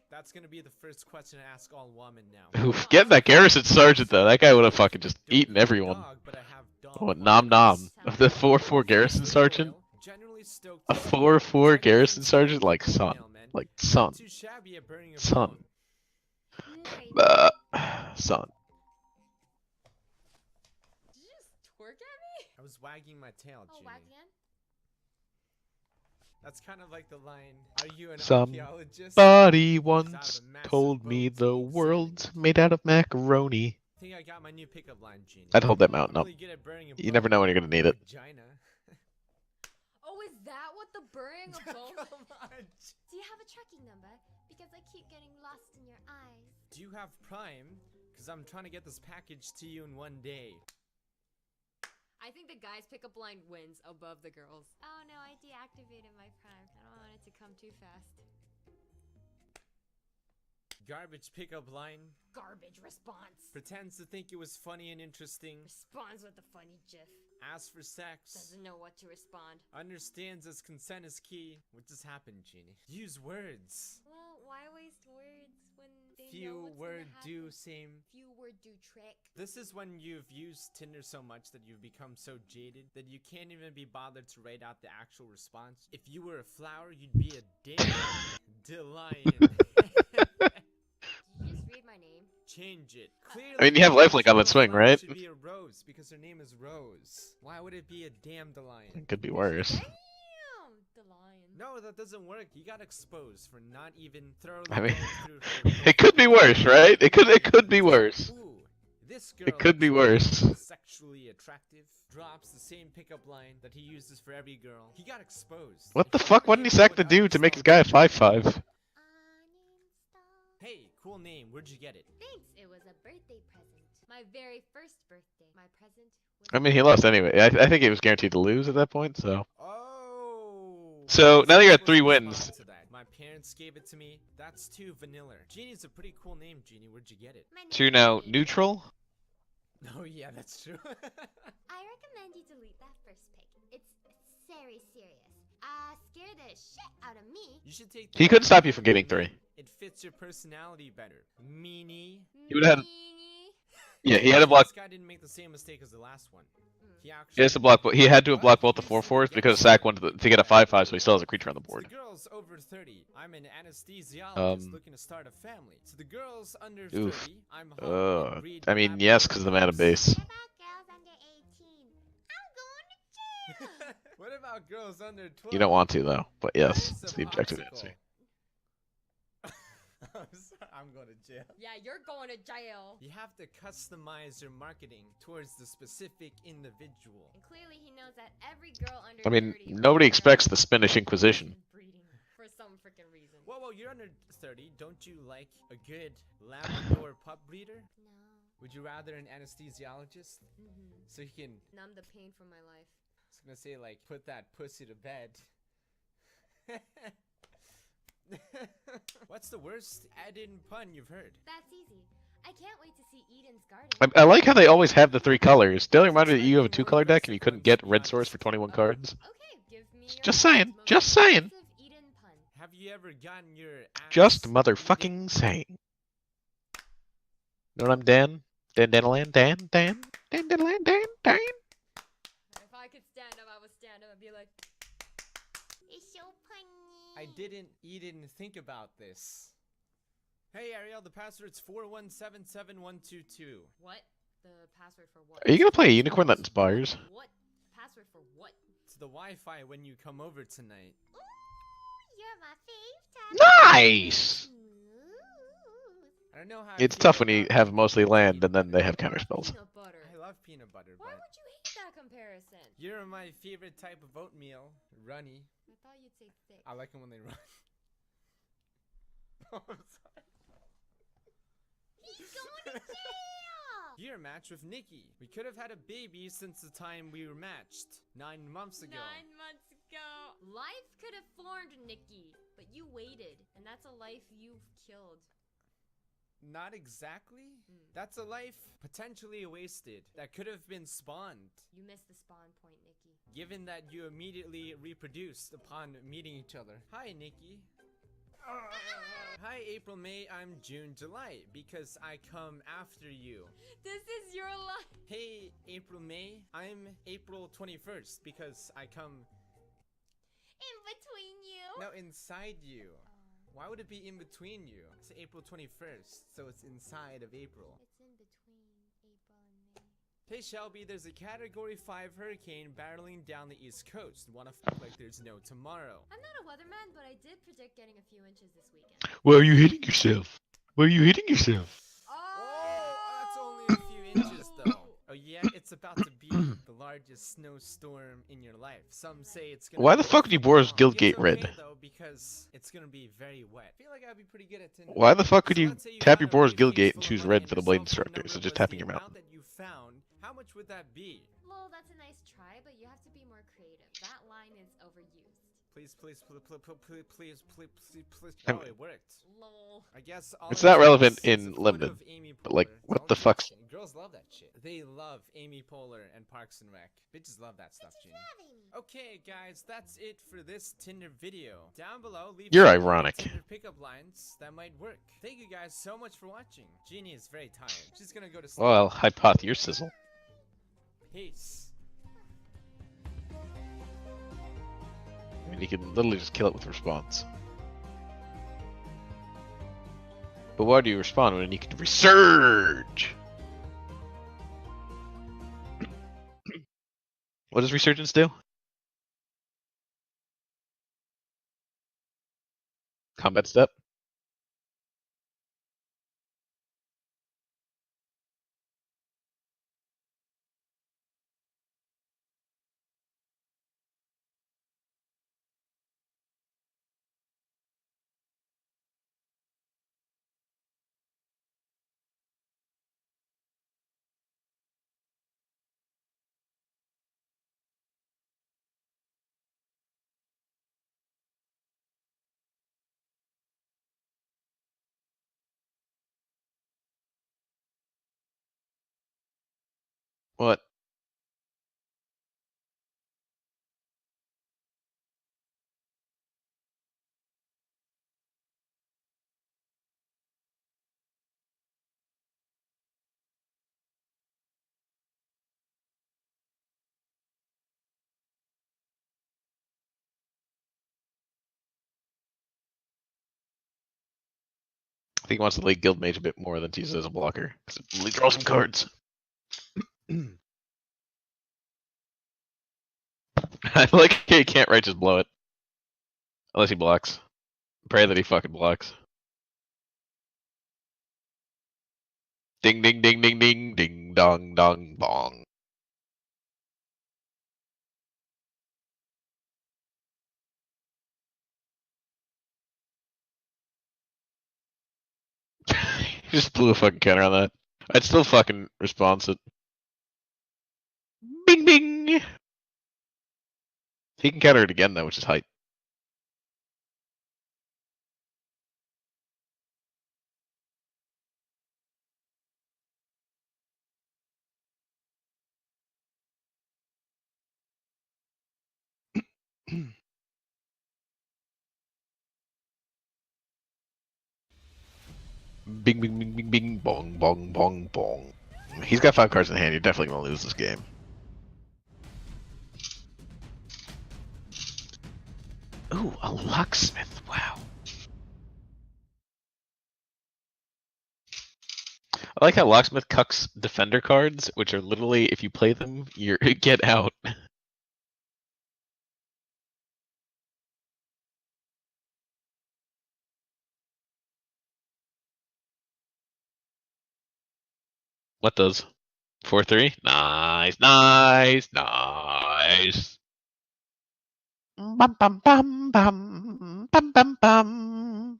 That's gonna be the first question I ask all women now. Oof, getting that Garrison Sergeant though, that guy would have fucking just Don't eaten have a everyone. dog, but I have dog Oh, nom violence. nom. The 4-4 Garrison Sergeant? Generally stoked A to see 4-4 Chinese Garrison Sergeant? inspired Like female son. men. Like Not son. too shabby at burning a Son. phone. Son. Did you just twerk at me? I was wagging my tail, Oh, Ginny. Wagman. That's kind of like the line, are you an Some archaeologist? Buddy Because I have once a massive told me boat the to examine. world's made out of macaroni. I think I got my new pickup line, Ginny. I'd hold that I'm mountain up. really good at burning a You never bone. know when you're gonna need it. Vagina. Oh, is that what the burning of bone? Come on. Do you have a tracking number? Because I keep getting lost in your eyes. Do you have Prime? Because I'm trying to get this package to you in one day. I think the guy's pickup line wins above the girls. Oh no, I deactivated my prime. I don't want it to come too fast. Garbage pickup line. Garbage response. Pretends to think it was funny and interesting. Responds with a funny gif. Asks for sex. Doesn't know what to respond. Understands as consent is key. What just happened, Genie? Use words. Well, why waste words when they know Few what's word gonna do happen? same. Few word do trick. This is when you've used Tinder so much that you've become so jaded that you can't even be bothered to write out the actual response. If you were a flower, you'd be a dandelion. Did you just read my name? Change it. Clearly, I mean, you have lifelink on that swing, flower right? should be a rose because her name is Rose. Why would it be a dandelion? It could be worse. Damn! The lion. No, that doesn't work. You got exposed for not even thoroughly I mean, going through her it could be worse, right? It could be worse. Ooh, this girl It could be looks worse. Sexually attractive. Drops the same pickup line that he uses for every girl. He got exposed. What If the you fuck? ever What did he gave sack him the an dude to make his uninstall guy a button- 5-5? Hey, cool name. Where'd you get it? Thanks, it was a birthday present. My very first birthday. My present was I mean, he lost anyway. I think he was guaranteed to lose at that point. So Oh. So, I now was you got supposed 3 to respond wins. to that. My parents gave it to me. That's too vanilla. Genie's a pretty cool name, Genie. Where'd you get it? my name 2 is now Genie. neutral. Oh yeah, that's true. I recommend you delete that first pic. It's very serious. Scare the shit out of me. You should take. He couldn't stop you from getting 3. It fits your personality better. Meanie. He would have had. Meanie. Yeah, he had to block. This guy didn't make the same mistake as the last one. He He actually. has to block. He had to have blocked both the What? 4/4s because Sack wanted to get a 5/5, so he still has a creature on the To board. the girls over 30, I'm an anesthesiologist Um, looking to start a family. To the girls under Oof. 30, I'm home and breed I mean, yes, because of the mana base. What about girls under 18? I'm going to jail. What about girls under 12? You don't want to though, but yes, That is it's a the objective popsicle. answer. I'm going to jail. Yeah, you're going to jail. You have to customize your marketing towards the specific individual. And clearly he knows that every girl under I mean, 30 nobody wants expects to the Spanish Inquisition. breeding for some freaking reason. Whoa, you're under 30. Don't you like a good Labrador pup breeder? No. Would you rather an anesthesiologist so he can? Numb the pain from my life. I was gonna say like put that pussy to bed. What's the worst add-in pun you've heard? That's easy. I can't wait to see Eden's garden. I like how they always have the 3 colors. Daily reminder that you have a 2-color deck and you couldn't get red source for 21 cards. Okay, give me your Just saying, most just saying. offensive Eden pun. Have you ever gotten your ass Just eaten? motherfucking saying. Know what I'm Dan? Dan Danaland? Dan? Dan? Dan Danaland? Dan? Dan? If I could stand up, I would stand up and be like, it's so punny. I didn't think about this. Hey Ariel, the password's 4177122. What? The password for what? Are you gonna play a unicorn that inspires? What? Password for what? It's the Wi-Fi when you come over tonight. Ooh, you're my fave. Nice! I don't know how. It's I feel tough when you about have mostly land peanut and then they butter. have counter spells. Peanut butter. I love peanut butter, Why but would you hate that comparison? you're my favorite type of oatmeal, runny. I thought you'd say thick. I like them when they run. Oh, I'm sorry. He's going to jail! You're a match with Nikki. We could have had a baby since the time we were matched 9 months ago. 9 months ago. Life could have formed Nikki, but you waited, and that's a life you've killed. Not exactly. That's a life potentially wasted that could have been spawned. You missed the spawn point, Nikki. Given that you immediately reproduced upon meeting each other. Hi, Nikki. Hi, April, May. I'm June, July because I come after you. This is your life. Hey, April, May. I'm April 21st because I come In between you. now inside you. Why would it be in between you? It's April 21st, so it's inside of April. It's in between April and May. Hey Shelby, there's a Category 5 hurricane barreling down the East Coast. Wanna f like there's no tomorrow. I'm not a weatherman, but I did predict getting a few inches this weekend. Why are you hitting yourself? Why are you hitting yourself? Oh, that's only a few inches though. Oh yeah, it's about to be the largest snowstorm in your life. Some say it's gonna Why the be fuck would you Boris long. Guildgate It's okay, red? though, because it's gonna be very wet. I feel like I'd be pretty good at Tinder. Why the fuck could So you let's say tap got your a Boris briefcase Guildgate full and of choose money red and for the your blade cell phone instructor? number So just was tapping the your mouth. amount that you found. How much would that be? Lol, that's a nice try, but you have to be more creative. That line is overused. Please, please, please, please, please, please, please, please. I'm- Oh, it worked. Lol. I guess all It's it not takes relevant is in a photo Limited, of Amy but, like, Poehler. what It's the all it fuck's- takes. Girls love that shit. They love Amy Poehler and Parks and Rec. Bitches love that stuff, Gene. Okay, guys, that's it for this Tinder video. Down below, leave You're some ironic. Tinder pickup lines that might work. Thank you guys so much for watching. Jeannie is very tired. She's gonna go to sleep. Well, hypoth your sizzle. Peace. I mean, you can literally just kill it with response. But why do you respond when you can resurge? What does resurgence do? Combat step? What? I think he wants to play Guild Mage a bit more than to use it as a blocker. Because it really draws some cards. I like he can't righteous blow it. Unless he blocks. Pray that he fucking blocks. Ding ding ding ding ding ding dong dong bong. He just blew a fucking counter on that. I'd still fucking response it. Bing bing! He can counter it again though, which is hype. Bing bing bing bing bing bong bong bong bong. He's got 5 cards in hand, you're definitely gonna lose this game. Ooh, a locksmith, wow. I like how locksmith cucks defender cards, which are literally if you play them, you get out. What does? 4-3? Nice, nice, nice. Bum bum bum bum bum bum bum.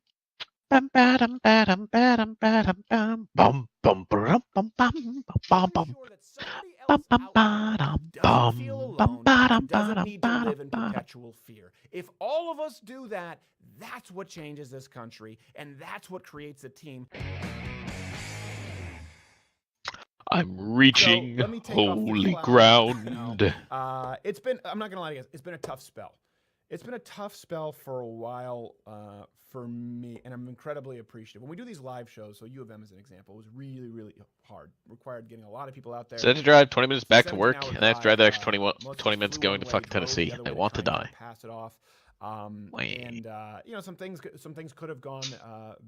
Bum badum badum badum badum bum bum bum bum bum bum bum bum Sure that somebody bum else bum out there badum doesn't feel bum bum alone badum and doesn't badum need to badum live in badum. perpetual fear. If all of us do that, that's what changes this country, and that's what creates a team. I'm reaching So let me take holy off the ground. it's been, I'm not gonna lie to you guys, it's been a tough spell. It's been a tough spell for a while for me, and I'm incredibly appreciative. When we do these live shows, so U of M as an example, was really, really hard. Required getting a lot of people out there. So I had to drive 20 minutes back to work, 17-hour and I have to drive the extra most of 20 us minutes flew going one to way, fucking drove the Tennessee. other I way want to try and die. pass it off. Wait. You know, some things could have gone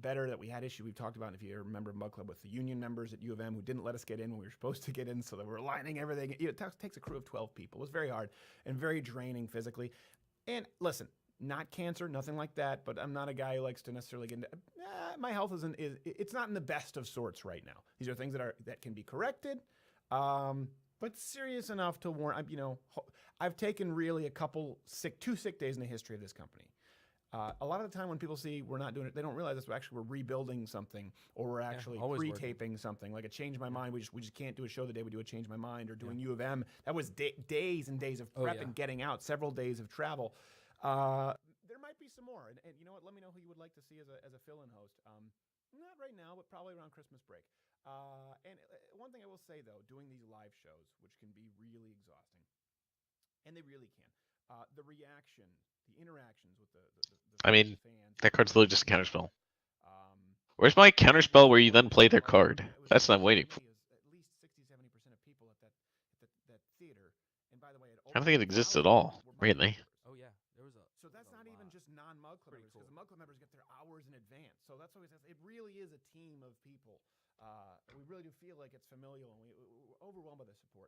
better that we had issue. We've talked about, if you remember Mug Club, with the union members at U of M who didn't let us get in when we were supposed to get in, so that we're lining everything. It takes a crew of 12 people. It was very hard and very draining physically. And listen, not cancer, nothing like that, but I'm not a guy who likes to necessarily get into. My health it's not in the best of sorts right now. These are things that can be corrected, but serious enough to warrant. You know, I've taken really two sick days in the history of this company. A lot of the time when people see we're not doing it, they don't realize we're rebuilding something, or we're actually pre-taping something. Like a Change My Mind, we just can't do a show the day we do a Change My Mind, or doing U of M. That was days and days of prep and getting out, several days of travel. There might be some more, and you know what? Let me know who you would like to see as a fill-in host. Not right now, but probably around Christmas break. And one thing I will say though, doing these live shows, which can be really exhausting, and they really can, the reaction, the interactions with the I mean, fans. that card's literally just a counterspell. Um, Where's my counterspell where you then play their card? That's what I'm waiting for. At least 60-70% of people at that theater. And by the way, I don't think it exists at all, really. Oh yeah, there was a. So that's not even just non-Mug Club members, because the Mug Club members get their hours in advance. So that's always, it really is a team of people. We really do feel like it's familial, and we're overwhelmed by the support.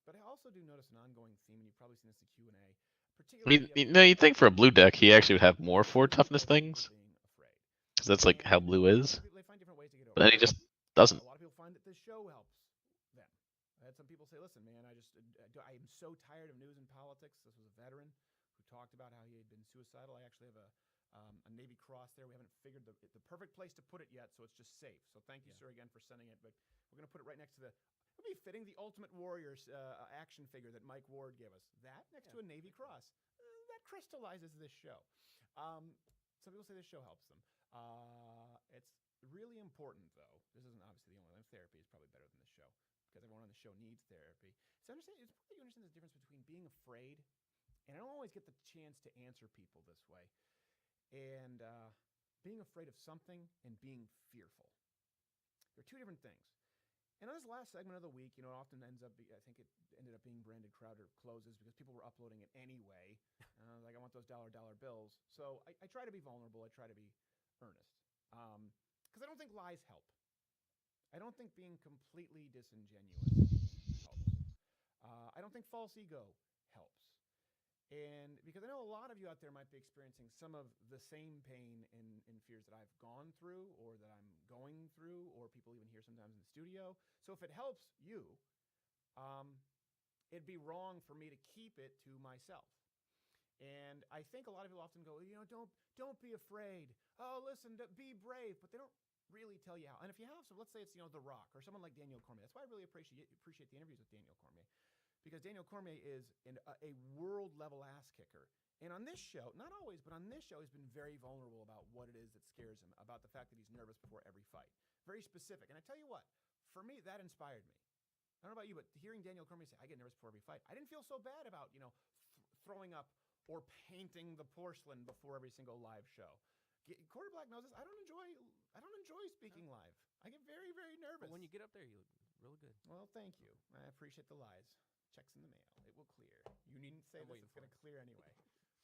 But I also do notice an ongoing theme, and you've probably seen this in the Q&A. You'd think for a blue deck he actually would have more 4 toughness things, because that's like how blue is. They find different ways to get over. But then he just doesn't. A lot of people find that this show helps them. I had some people say, "Listen, man, I am so tired of news and politics." This was a veteran who talked about how he had been suicidal. I actually have a Navy Cross there. We haven't figured the perfect place to put it yet, so it's just safe. So thank you, sir, again for sending it. But we're gonna put it right next to it'll be fitting, the Ultimate Warriors action figure that Mike Ward gave us. That next to a Navy Cross. That crystallizes this show. Some people say this show helps them. It's really important, though. This isn't obviously the only one. Therapy is probably better than this show. because everyone on the show needs therapy. So it's important that you understand the difference between being afraid, and I don't always get the chance to answer people this way, and being afraid of something and being fearful. They're two different things. And on this last segment of the week, it often ends up, I think it ended up being Brandon Crowder closes because people were uploading it anyway. Like, I want those dollar bills. So I try to be vulnerable. I try to be earnest. Because I don't think lies help. I don't think being completely disingenuous helps. I don't think false ego helps. And because I know a lot of you out there might be experiencing some of the same pain and fears that I've gone through or that I'm going through, or people even here sometimes in the studio. So if it helps you, it'd be wrong for me to keep it to myself. And I think a lot of people often go, don't be afraid. Oh, listen, be brave. But they don't really tell you how. And if you have, so let's say it's, The Rock or someone like Daniel Cormier. That's why I really appreciate the interviews with Daniel Cormier. Because Daniel Cormier is a world-level ass kicker. And on this show, not always, but on this show, he's been very vulnerable about what it is that scares him, about the fact that he's nervous before every fight. Very specific. And I tell you what, for me, that inspired me. I don't know about you, but hearing Daniel Cormier say, I get nervous before every fight, I didn't feel so bad about, throwing up or painting the porcelain before every single live show. Quarter Black knows this. I don't enjoy speaking live. I get very, very nervous. But when you get up there, you look really good. Well, thank you. I appreciate the lies. Checks in the mail. It will clear. You needn't say this. It's going to clear anyway.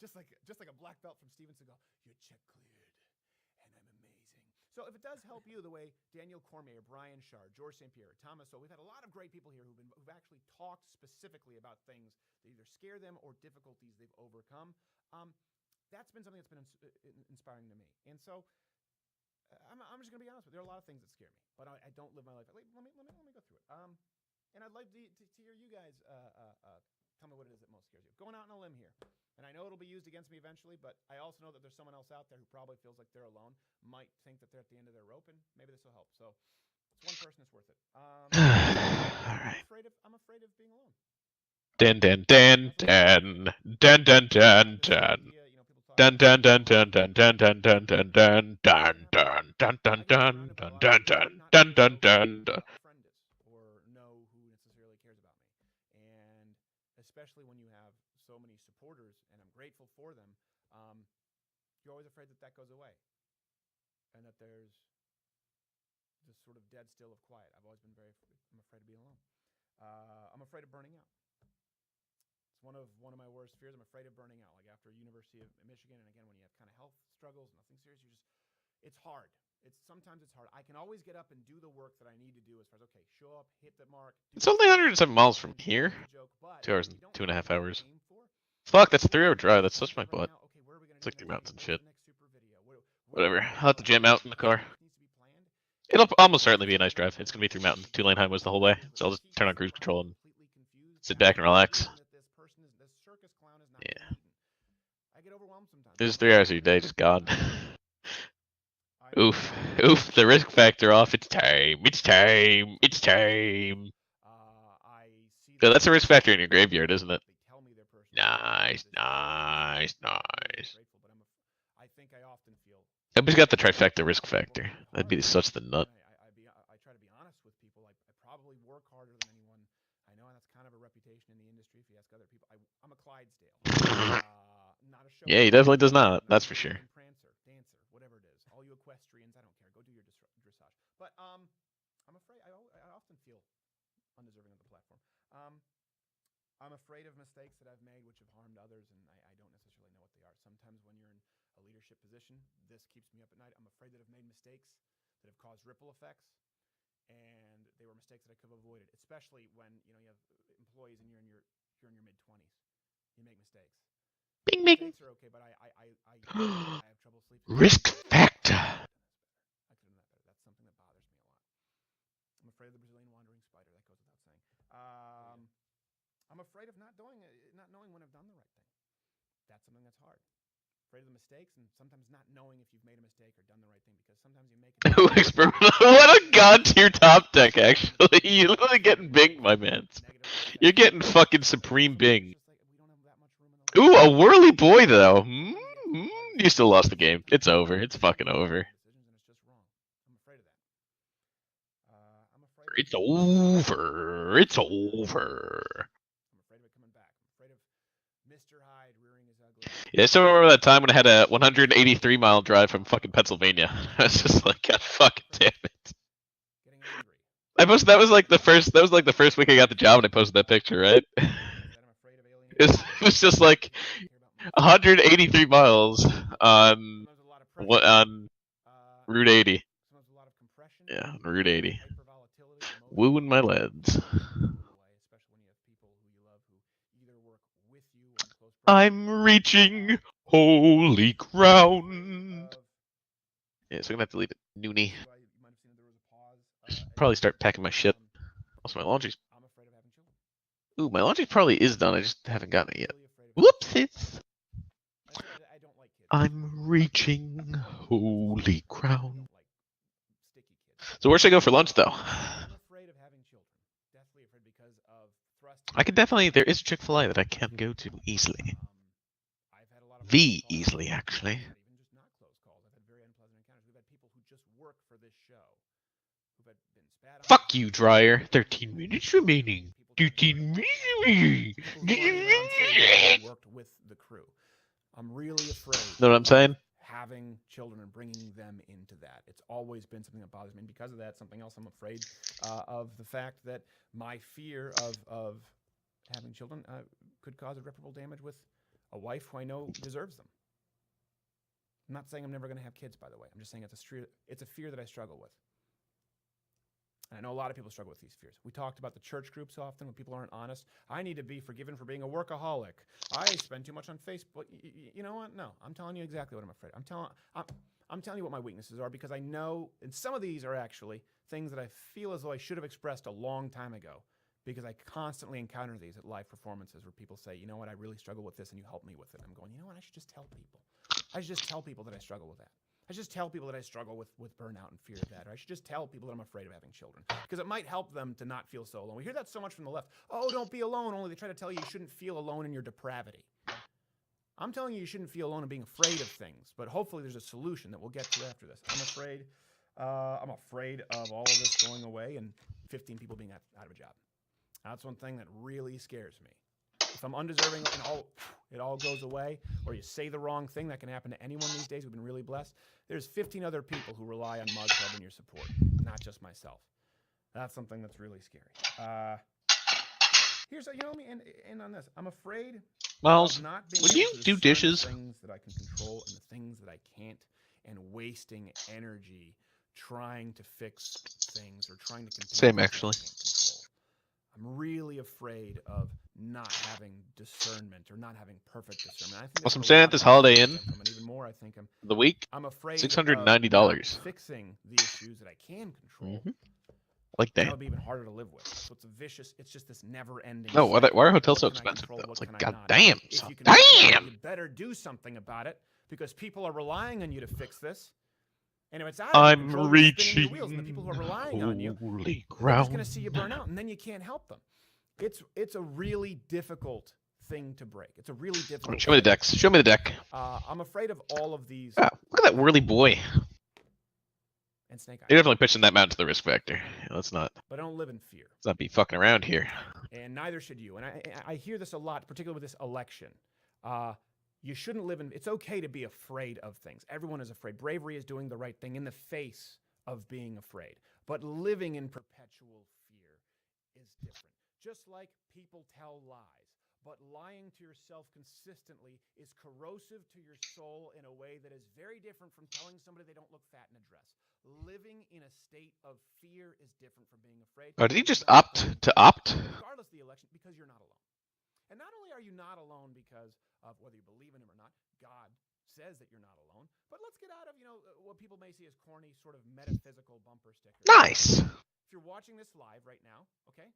Just like a black belt from Steven Seagal. Your check cleared, and I'm amazing. So if it does help you the way Daniel Cormier, Brian Shard, George St. Pierre, Thomas, so we've had a lot of great people here who've actually talked specifically about things that either scare them or difficulties they've overcome. That's been something that's been inspiring to me. And so I'm just going to be honest with you. There are a lot of things that scare me, but I don't live my life. Let me go through it. And I'd like to hear you guys tell me what it is that most scares you. Going out on a limb here. And I know it'll be used against me eventually, but I also know that there's someone else out there who probably feels like they're alone, might think that they're at the end of their rope, and maybe this will help. So it's one person that's worth it. All right. I'm afraid of being alone. Dun dun dun dun dun dun dun dun. Dun dun dun dun dun dun dun dun dun dun dun dun dun dun dun dun dun dun dun dun. Or know who necessarily cares about me. And especially when you have so many supporters, and I'm grateful for them, you're always afraid that goes away. And that there's this sort of dead still of quiet. I'm afraid of being alone. I'm afraid of burning out. It's one of my worst fears. I'm afraid of burning out. Like after University of Michigan, and again, when you have kind of health struggles, nothing serious, it's hard. Sometimes it's hard. I can always get up and do the work that I need to do as far as, okay, show up, hit the mark. It's only 107 miles from here. 2 hours and 2.5 hours. Fuck, that's a 3-hour drive. That's such my butt. It's like through mountains and shit. Whatever. I'll have to jam out in the car. It'll almost certainly be a nice drive. It's going to be through mountains, 2-lane highways the whole way. So I'll just turn on cruise control and sit back and relax. Yeah. There's 3 hours of your day just gone. Oof. The risk factor off. It's time. So that's a risk factor in your graveyard, isn't it? Nice. Nobody's got the trifecta risk factor. That'd be such the nut. I try to be honest with people. I probably work harder than anyone I know, and that's kind of a reputation in the industry. If you ask other people, I'm a Clydesdale. Not a show. Yeah, he definitely does not. That's for sure. Prancer, dancer, whatever it is. All you equestrians, I don't care. Go do your dressage. But I'm afraid. I often feel undeserving of the platform. I'm afraid of mistakes that I've made which have harmed others, and I don't necessarily know what they are. Sometimes when you're in a leadership position, this keeps me up at night. I'm afraid that I've made mistakes that have caused ripple effects, and they were mistakes that I could have avoided, especially when you have employees and you're in your mid-20s. You make mistakes. Bing bing. Mistakes are okay, but I have trouble sleeping. Risk factor. I could have done that better. That's something that bothers me a lot. I'm afraid of the Brazilian wandering spider. That goes without saying. I'm afraid of not knowing when I've done the right thing. That's something that's hard. Afraid of the mistakes, and sometimes not knowing if you've made a mistake or done the right thing, because sometimes you make it. What a god tier top deck, actually. You're literally getting bing, my man. You're getting fucking supreme bing. Ooh, a whirly boy, though. You still lost the game. It's over. It's fucking over. It's over. It's over. I'm afraid of it coming back. I'm afraid of Mr. Hyde rearing his ugly head. Yeah, I still remember that time when I had a 183-mile drive from fucking Pennsylvania. I was just like, God fucking damn it. Getting angry. I posted that was like the first week I got the job and I posted that picture, right? Is that I'm afraid of alienating. It was just like 183 miles on Sometimes a lot of pressure. on Route 80. Sometimes a lot of compression. Yeah, on Route 80. Hypervolatility. Wooing my lads. Especially when you have people who you love who either work with you or in close proximity. I'm reaching holy ground. Yeah, so I'm gonna have to leave it noonie. You might have seen that there was a pause. Probably start packing my shit. Also, my laundry's. I'm afraid of having children. Ooh, my laundry probably is done. I just haven't gotten it yet. Really afraid of Whoopsies. I don't like kids. I'm reaching holy ground. I don't like sticky kids. So where should I go for lunch, though? I'm afraid of having children. Definitely afraid because of thrust. I could definitely. There is a Chick-fil-A that I can go to easily. I've had a lot of The close calls, easily, actually. not even just not close calls. I've had very unpleasant encounters. We've had people who just work for this show who've been spat on. Fuck you, Dryer. 13 minutes remaining. 13 minutes remaining. Who worked with the crew. I'm really afraid. Know what I'm saying? Having children and bringing them into that. It's always been something that bothers me. And because of that, something else I'm afraid of the fact that my fear of having children could cause irreparable damage with a wife who I know deserves them. I'm not saying I'm never going to have kids, by the way. I'm just saying it's a fear that I struggle with. And I know a lot of people struggle with these fears. We talked about the church groups often when people aren't honest. I need to be forgiven for being a workaholic. I spend too much on Facebook. You know what? No, I'm telling you exactly what I'm afraid. I'm telling you what my weaknesses are because I know, and some of these are actually things that I feel as though I should have expressed a long time ago because I constantly encounter these at live performances where people say, you know what, I really struggle with this and you help me with it. I'm going, you know what, I should just tell people. I should just tell people that I struggle with that. I should just tell people that I struggle with burnout and fear of that. Or I should just tell people that I'm afraid of having children. Because it might help them to not feel so alone. We hear that so much from the left. Oh, don't be alone. Only they try to tell you shouldn't feel alone in your depravity. I'm telling you shouldn't feel alone in being afraid of things. But hopefully there's a solution that we'll get to after this. I'm afraid of all of this going away and 15 people being out of a job. That's one thing that really scares me. If I'm undeserving and it all goes away, or you say the wrong thing, that can happen to anyone these days. We've been really blessed. There's 15 other people who rely on Mug Club and your support, not just myself. That's something that's really scary. Here's, you know me, and on this, I'm afraid Miles, of not being when able you to do discern dishes, the things that I can control and the things that I can't, and wasting energy trying to fix things or trying to contain Same, things that I actually. can't control. I'm really afraid of not having discernment or not having perfect discernment. I think Well, that's I'm where a staying lot at this of my Holiday fears Inn. stem from, and even more, I think the week, I'm afraid $690. of not fixing the issues that I can control. Like That that. would be even harder to live with. So it's a vicious. It's just this never-ending. No, why cycle. are hotels so What can I expensive control, though? what It's like, can I god not? damn, If so you can control it, damn. you better do something about it because people are relying on you to fix this. And if it's out of your control, I'm you're spinning your reaching wheels, and the people who are relying on you, holy they're just ground. going to see you burn out, and then you can't help them. It's a really difficult thing to break. It's a really difficult. Show me the decks. Show me the deck. I'm afraid of all of these. Ah, look at that whirly boy. And Snake Eyes. You're definitely pitching that mountain to the risk factor. Let's not But I don't live in fear. be fucking around here. And neither should you. And I hear this a lot, particularly with this election. You shouldn't live in. It's okay to be afraid of things. Everyone is afraid. Bravery is doing the right thing in the face of being afraid. But living in perpetual fear is different. Just like people tell lies, but lying to yourself consistently is corrosive to your soul in a way that is very different from telling somebody they don't look fat in a dress. Living in a state of fear is different from being afraid. Oh, did he just opt to opt? Regardless of the election, because you're not alone. And not only are you not alone because of whether you believe in him or not, God says that you're not alone. But let's get out of, what people may see as corny sort of metaphysical bumper stickers. Nice. If you're watching this live right now, okay,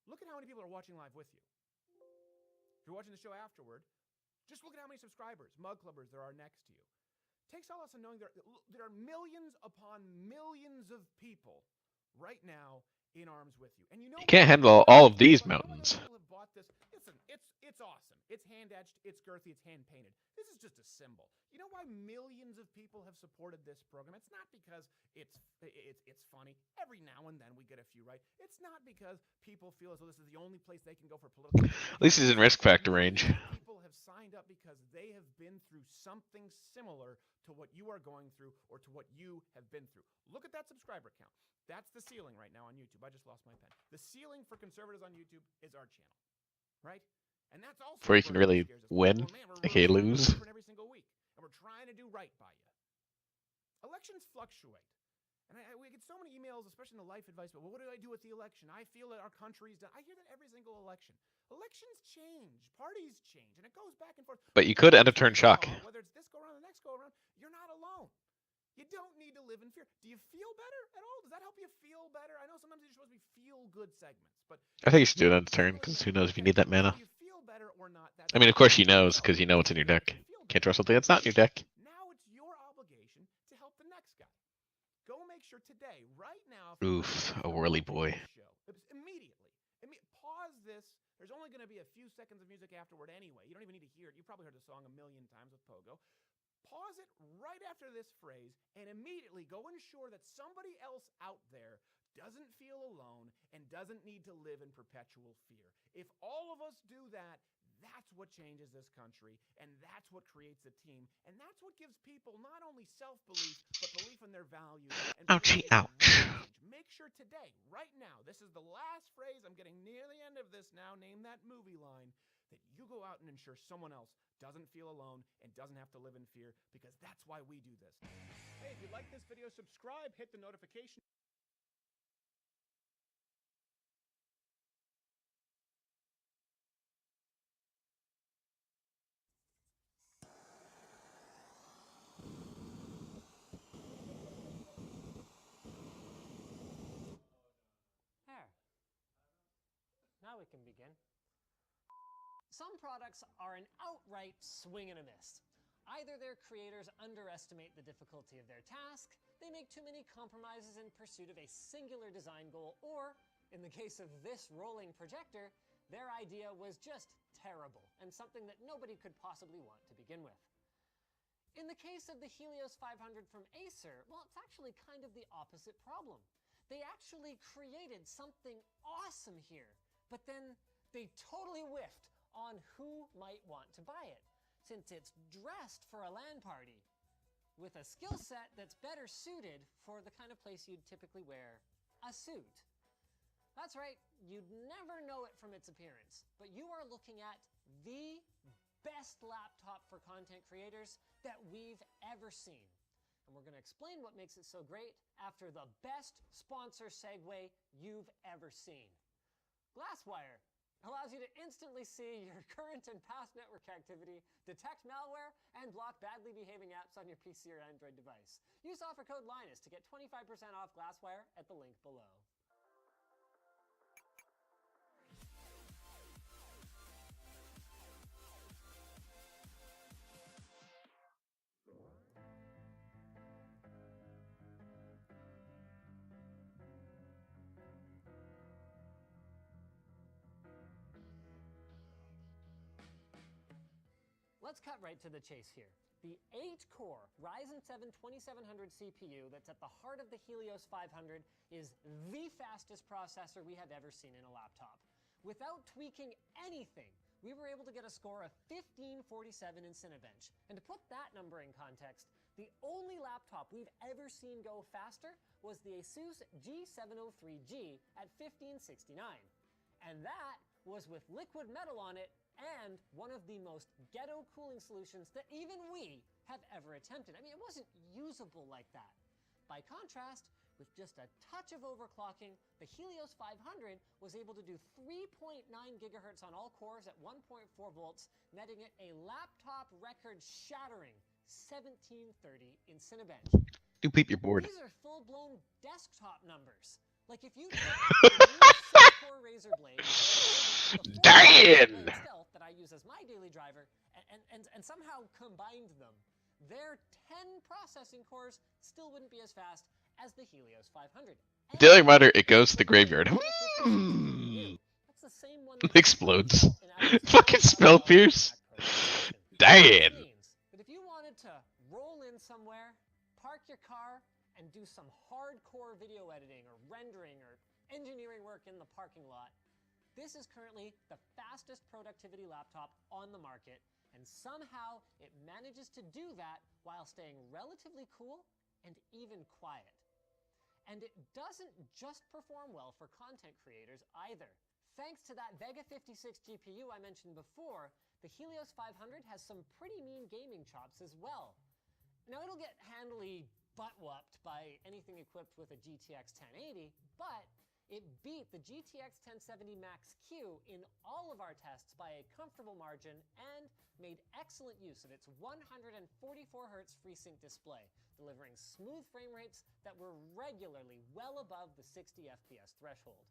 look at how many people are watching live with you. If you're watching the show afterward, just look at how many subscribers, Mug Clubbers there are next to you. Take solace in knowing there are millions upon millions of people right now in arms with you. And You can't handle all of these mountains. bought this. Listen, it's awesome. It's hand etched, it's girthy, it's hand painted. This is just a symbol. You know why millions of people have supported this program? It's not because it's funny. Every now and then we get a few right. It's not because people feel as though this is the only place they can go for political. At least he's in risk factor range. People have signed up because they have been through something similar to what you are going through or to what you have been through. Look at that subscriber count. That's the ceiling right now on YouTube. I just lost my pen. The ceiling for conservatives on YouTube is our channel, right? And that's also Where you can really win, aka lose. Every single week, and we're trying to do right by you. Elections fluctuate, and we get so many emails, especially in the life advice. But what do I do with the election? I feel that our country's done. I hear that every single election. Elections change, parties change, and it goes back and forth. But you could end a turn shock. Whether it's this go around, the next go around, you're not alone. You don't need to live in fear. Do you feel better at all? Does that help you feel better? I know sometimes you're supposed to be feel-good segments, but I think you should do it end of turn, because who knows if you need that mana. do you feel better or not? I mean, of course he knows, because you know what's in your deck. Can't trust something that's not in your deck. Now it's your obligation to help the next guy. Go make sure today, right now. Oof, a whirly boy. Immediately. Pause this. There's only going to be a few seconds of music afterward anyway. You don't even need to hear it. You probably heard the song a million times with Pogo. Pause it right after this phrase and immediately go ensure that somebody else out there doesn't feel alone and doesn't need to live in perpetual fear. If all of us do that, that's what changes this country, and that's what creates a team, and that's what gives people not only self-belief, but belief in their values. And Ouchie, ouch. Make sure today, right now, this is the last phrase, I'm getting near the end of this now, name that movie line, that you go out and ensure someone else doesn't feel alone and doesn't have to live in fear, because that's why we do this. Hey, if you like this video, subscribe, hit the notification. There. Now we can begin. Some products are an outright swing and a miss. Either their creators underestimate the difficulty of their task, they make too many compromises in pursuit of a singular design goal, or, in the case of this rolling projector, their idea was just terrible and something that nobody could possibly want to begin with. In the case of the Helios 500 from Acer, well, it's actually kind of the opposite problem. They actually created something awesome here, but then they totally whiffed on who might want to buy it, since it's dressed for a LAN party with a skill set that's better suited for the kind of place you'd typically wear a suit. That's right, you'd never know it from its appearance, but you are looking at the best laptop for content creators that we've ever seen. And we're going to explain what makes it so great after the best sponsor segue you've ever seen. Glasswire allows you to instantly see your current and past network activity, detect malware, and block badly behaving apps on your PC or Android device. Use offer code Linus to get 25% off Glasswire at the link below. Let's cut right to the chase here. The 8-core Ryzen 7 2700 CPU that's at the heart of the Helios 500 is the fastest processor we have ever seen in a laptop. Without tweaking anything, we were able to get a score of 1547 in Cinebench. And to put that number in context, the only laptop we've ever seen go faster was the Asus G703G at 1569. And that was with liquid metal on it and one of the most ghetto cooling solutions that even we have ever attempted. I mean, it wasn't usable like that. By contrast, with just a touch of overclocking, the Helios 500 was able to do 3.9 gigahertz on all cores at 1.4 volts, netting it a laptop record-shattering 1730 in Cinebench. Do peep your board. These are full-blown desktop numbers. Like if you took the new 6-core Razer Blade, Damn! Stealth that I use as my daily driver, and somehow combined them, their 10 processing cores still wouldn't be as fast as the Helios 500. Daily reminder, it goes to the graveyard. That's the same one that Explodes. in our Fucking spell pierce. This Damn. means that if you wanted to roll in somewhere, park your car, and do some hardcore video editing or rendering or engineering work in the parking lot, this is currently the fastest productivity laptop on the market, and somehow it manages to do that while staying relatively cool and even quiet. And it doesn't just perform well for content creators either. Thanks to that Vega 56 GPU I mentioned before, the Helios 500 has some pretty mean gaming chops as well. Now it'll get handily butt-whopped by anything equipped with a GTX 1080, but it beat the GTX 1070 Max Q in all of our tests by a comfortable margin and made excellent use of its 144Hz FreeSync display, delivering smooth frame rates that were regularly well above the 60 FPS threshold.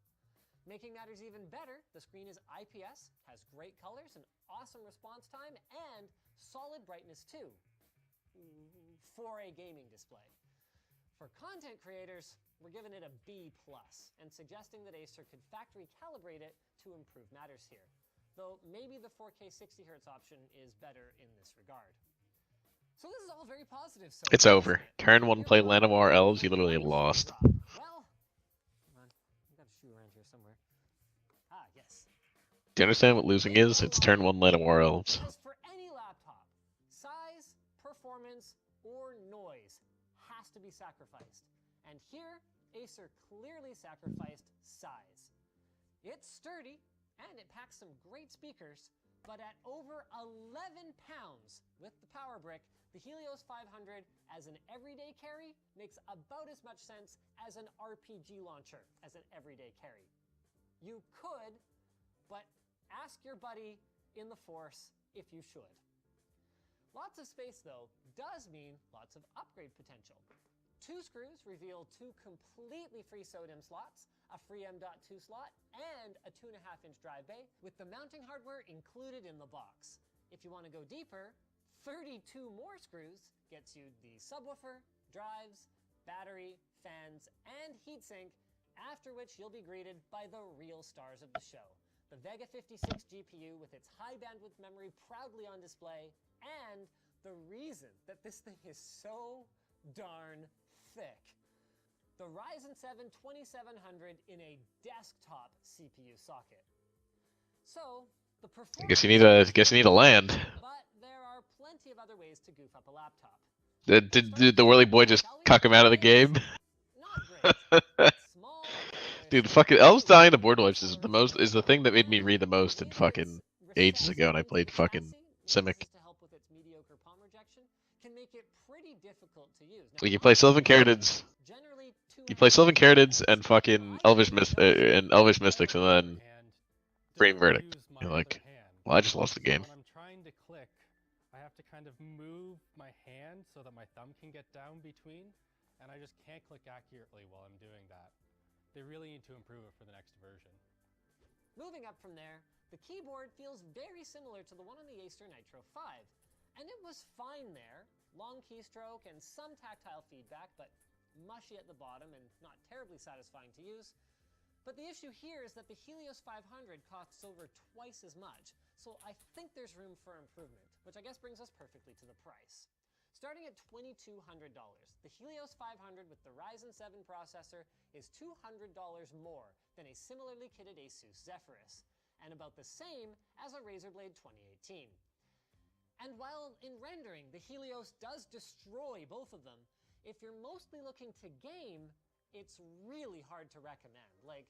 Making matters even better, the screen is IPS, has great colors, an awesome response time, and solid brightness too, for a gaming display. For content creators, we're giving it a B+, and suggesting that Acer could factory calibrate it to improve matters here. Though maybe the 4K 60Hz option is better in this regard. So this is all very positive so It's far, over. isn't it? Turn 1 play You're Llanowar Elves, you and literally one lost. drop. Well, hold on. I've got a shoe around here somewhere. Ah, yes. Do you understand what losing is? It's turn 1 Llanowar Elves. As for any laptop, size, performance, or noise has to be sacrificed. And here, Acer clearly sacrificed size. It's sturdy, and it packs some great speakers, but at over 11 pounds with the power brick, the Helios 500 as an everyday carry makes about as much sense as an RPG launcher as an everyday carry. You could, but ask your buddy in the Force if you should. Lots of space, though, does mean lots of upgrade potential. 2 screws reveal 2 completely free SODIMM slots, a free M.2 slot, and a 2.5-inch drive bay, with the mounting hardware included in the box. If you want to go deeper, 32 more screws gets you the subwoofer, drives, battery, fans, and heatsink, after which you'll be greeted by the real stars of the show. The Vega 56 GPU with its high bandwidth memory proudly on display, and the reason that this thing is so darn thick. The Ryzen 7 2700 in a desktop CPU socket. So, the performance... Guess you need a land. But there are plenty of other ways to goof up a laptop. Did the whirly boy just cuck him out of the game? Not great. Small, Dude, fucking Elves dying to board wipes is the thing that made me read the most in fucking ages ago, and I played fucking Simic. To help with its mediocre palm rejection can make it pretty difficult to use. Like you play Sylvan Carotids, Generally and fucking Elvish Mystics, and then Frame Verdict. You're like, well, I just lost the game. When I'm trying to click, I have to kind of move my hand so that my thumb can get down between, and I just can't click accurately while I'm doing that. They really need to improve it for the next version. Moving up from there, the keyboard feels very similar to the one on the Acer Nitro 5, and it was fine there. Long keystroke and some tactile feedback, but mushy at the bottom and not terribly satisfying to use. But the issue here is that the Helios 500 costs over twice as much, so I think there's room for improvement, which I guess brings us perfectly to the price. Starting at $2,200, the Helios 500 with the Ryzen 7 processor is $200 more than a similarly kitted Asus Zephyrus, and about the same as a Razer Blade 2018. And while in rendering, the Helios does destroy both of them, if you're mostly looking to game, it's really hard to recommend. Like,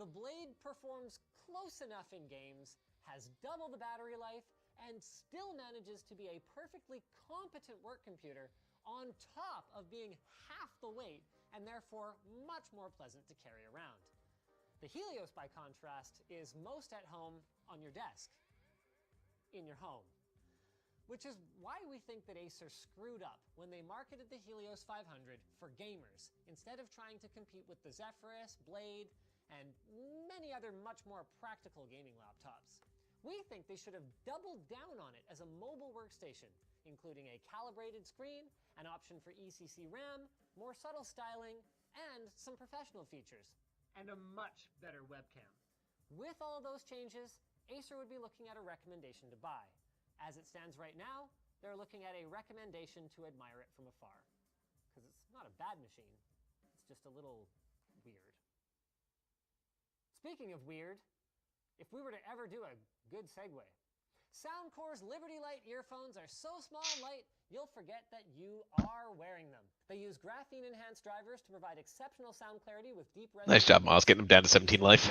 the Blade performs close enough in games, has double the battery life, and still manages to be a perfectly competent work computer on top of being half the weight and therefore much more pleasant to carry around. The Helios, by contrast, is most at home on your desk, in your home. Which is why we think that Acer screwed up when they marketed the Helios 500 for gamers, instead of trying to compete with the Zephyrus, Blade, and many other much more practical gaming laptops. We think they should have doubled down on it as a mobile workstation, including a calibrated screen, an option for ECC RAM, more subtle styling, and some professional features, and a much better webcam. With all of those changes, Acer would be looking at a recommendation to buy. As it stands right now, they're looking at a recommendation to admire it from afar. Because it's not a bad machine, it's just a little weird. Speaking of weird, if we were to ever do a good segue, Soundcore's Liberty Light earphones are so small and light, you'll forget that you are wearing them. They use graphene-enhanced drivers to provide exceptional sound clarity with deep resonance. Nice job, Miles, getting him down to 17 life.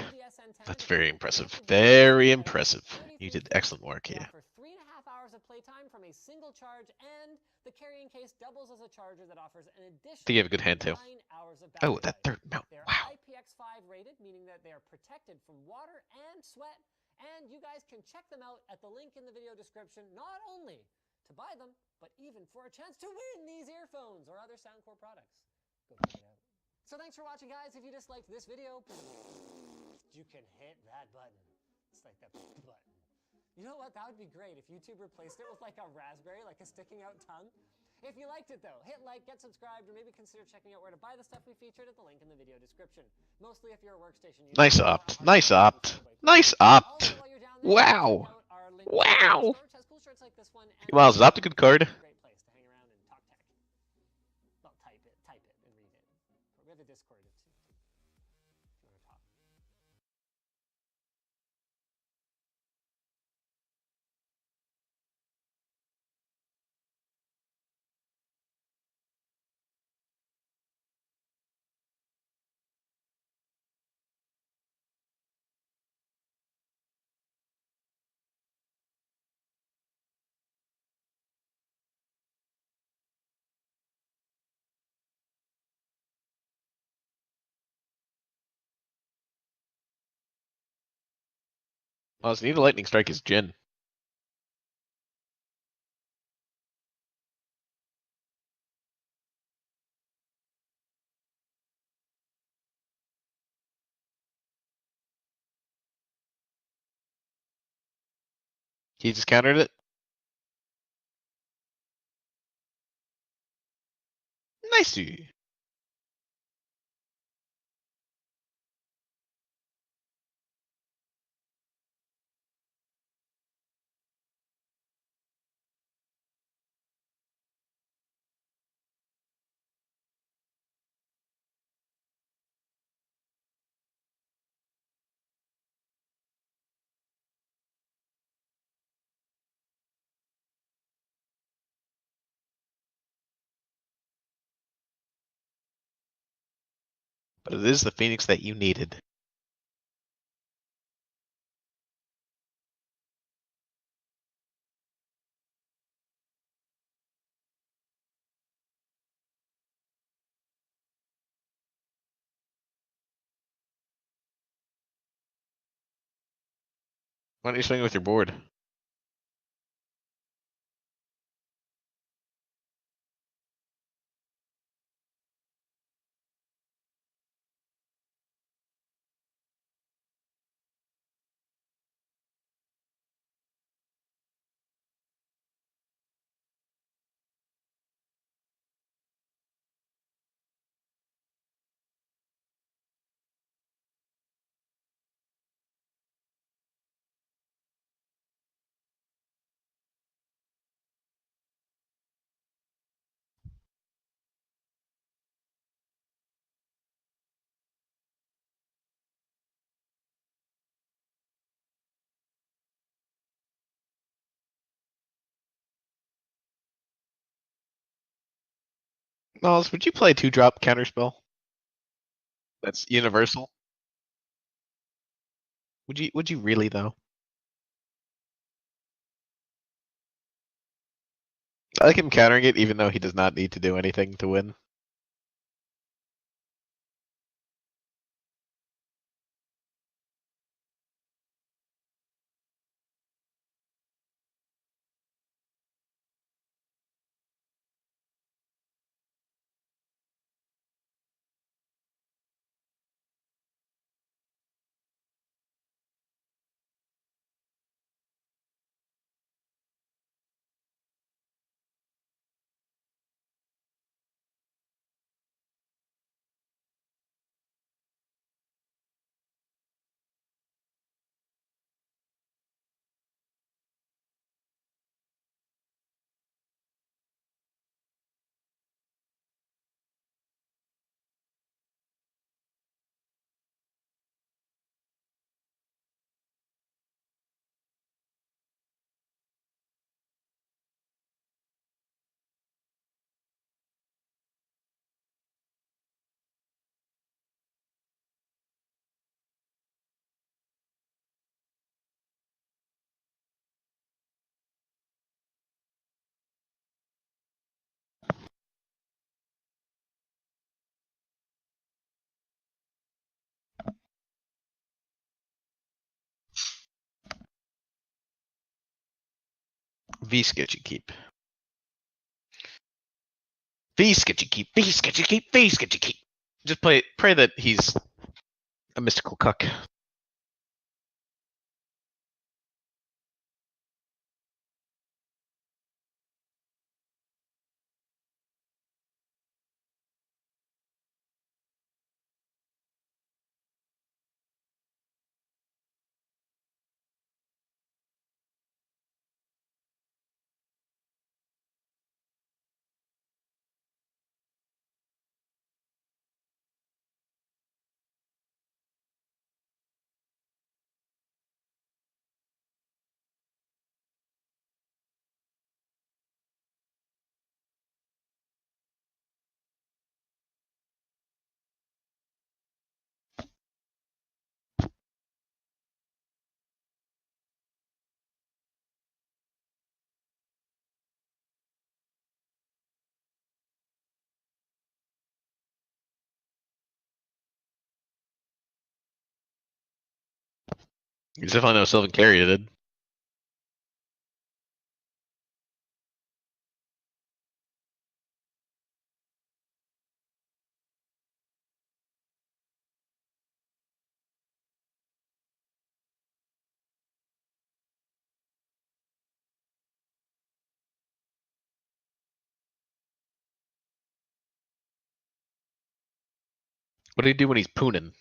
That's very impressive. Very impressive. You did excellent work here. For 3.5 hours of playtime from a single charge, and the carrying case doubles as a charger that offers an additional They gave a good hand too. 9 hours of Oh, battery that life. third mount. They're Wow. IPX5 rated, meaning that they are protected from water and sweat, and you guys can check them out at the link in the video description, not only to buy them, but even for a chance to win these earphones or other Soundcore products. Go check it out. So thanks for watching, guys. If you disliked this video, you can hit that button. It's like that button. You know what? That would be great if YouTube replaced it with like a raspberry, like a sticking out tongue. If you liked it though, hit like, get subscribed, or maybe consider checking out where to buy the stuff we featured at the link in the video description. Mostly if you're a workstation user. Nice opt. Nice opt. Nice opt. Wow. Wow. Miles, is opt a good card? Great place to hang around and talk tech. Well, type it and read it. But we have a Discord if you want to talk. Miles, you need a lightning strike his Jin. He just countered it. Nicey. But it is the Phoenix that you needed. Why don't you swing with your board? Miles, would you play 2-drop counterspell? That's universal. Would you really though? I like him countering it even though he does not need to do anything to win. V sketchy keep. V sketchy keep. V sketchy keep. V sketchy keep. Just pray that he's a mystical cuck. He's definitely no Sylvan Carrier, dude. What do you do when he's pooning?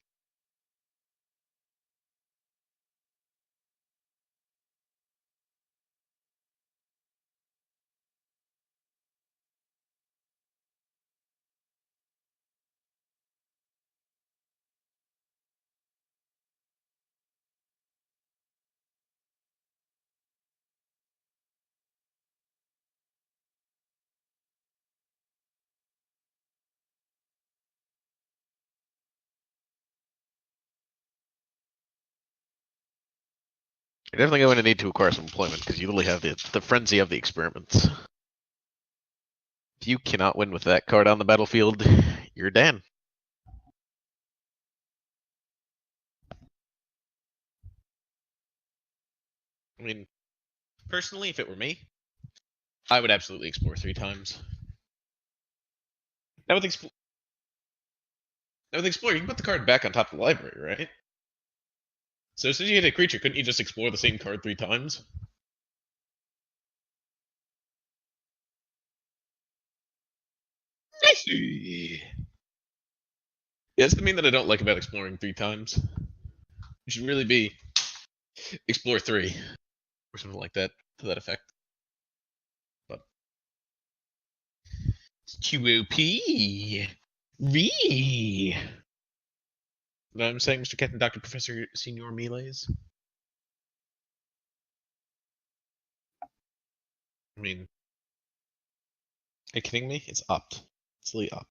You're definitely going to need to acquire some employment because you literally have the frenzy of the experiments. If you cannot win with that card on the battlefield, you're Dan. I mean, personally, if it were me, I would absolutely explore 3 times. Now with explore, you can put the card back on top of the library, right? So as soon as you hit a creature, couldn't you just explore the same card 3 times? I see. Yeah, that's the mean that I don't like about exploring 3 times. It should really be explore 3 or something like that to that effect. But QOP V. What I'm saying, Mr. Captain, Dr. Professor, Senior Melees. I mean, are you kidding me? It's upped. It's really up.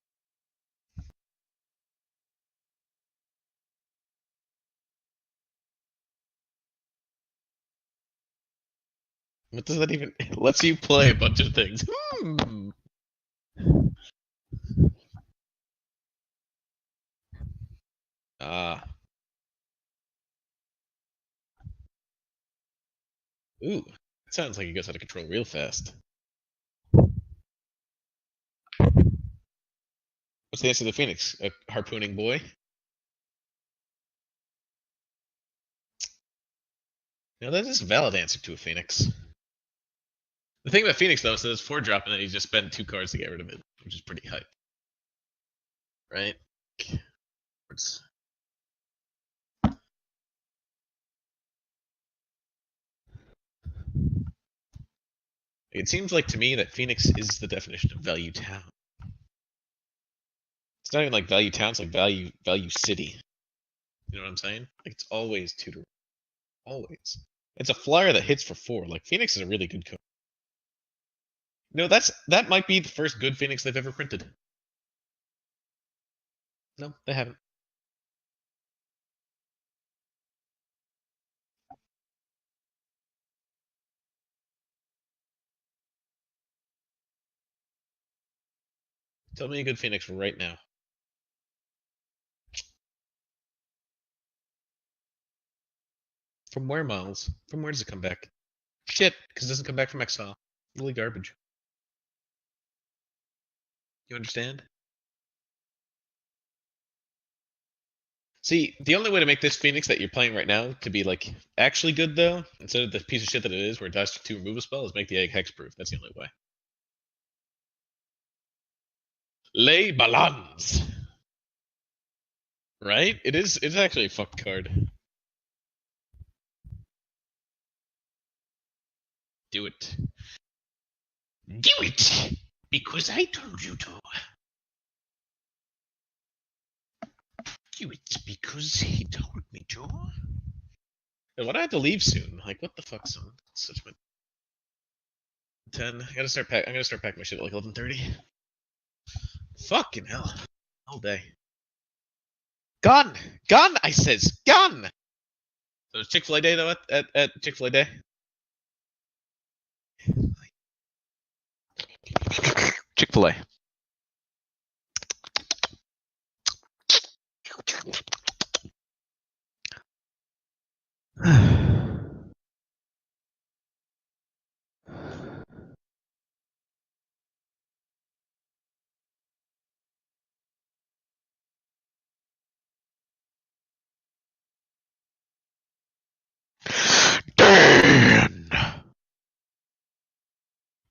What does that even? It lets you play a bunch of things. Ah. Ooh. It sounds like it goes out of control real fast. What's the answer to the Phoenix? A harpooning boy? No, that is a valid answer to a Phoenix. The thing about Phoenix, though, is that it's 4-drop and then you just spend 2 cards to get rid of it, which is pretty hype. Right? It seems like to me that Phoenix is the definition of value town. It's not even like value town, it's like value city. You know what I'm saying? Like it's always 2 to always. It's a flyer that hits for 4. Like Phoenix is a really good card. No, that might be the first good Phoenix they've ever printed. No, they haven't. Tell me a good Phoenix right now. From where, Miles? From where does it come back? Shit, because it doesn't come back from exile. Really garbage. You understand? See, the only way to make this Phoenix that you're playing right now to be like actually good though, instead of the piece of shit that it is, where it dies to remove a spell, is make the egg hexproof. That's the only way. Les Balans. Right? It is. It's actually a fucked card. Do it. Do it! Because I told you to. Do it because he told me to. And why do I have to leave soon? Like, what the fuck, son? Such my 10. I gotta start pack. I'm gonna start packing my shit at like 11:30. Fucking hell! All day. Gun, gun! I says gun. So it's Chick-fil-A day though at Chick-fil-A day. Chick-fil-A. Dan!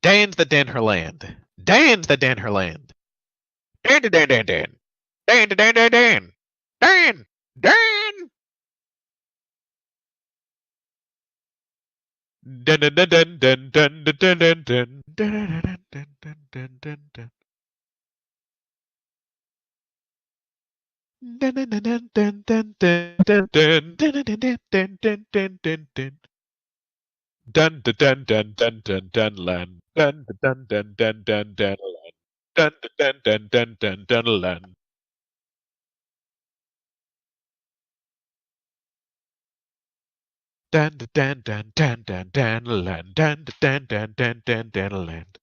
Dan's the Dan Herland. Dan's the Dan Herland. Dan Dan Dan Dan Dan. Dan Dan Dan Dan. Dan. Dan. Dun dun dun dun dun dun dun dun dun dun dun dun dun dun dun. Dun dun dun dun dun dun dun dun dun dun dun dun dun dun dun. Dun dun dun dun dun dun dun land. Dun dun dun dun dun dun land. Dun dun dun dun dun dun land. Dan dan dan dan dan dan land. Dan dan dan dan dan dan land.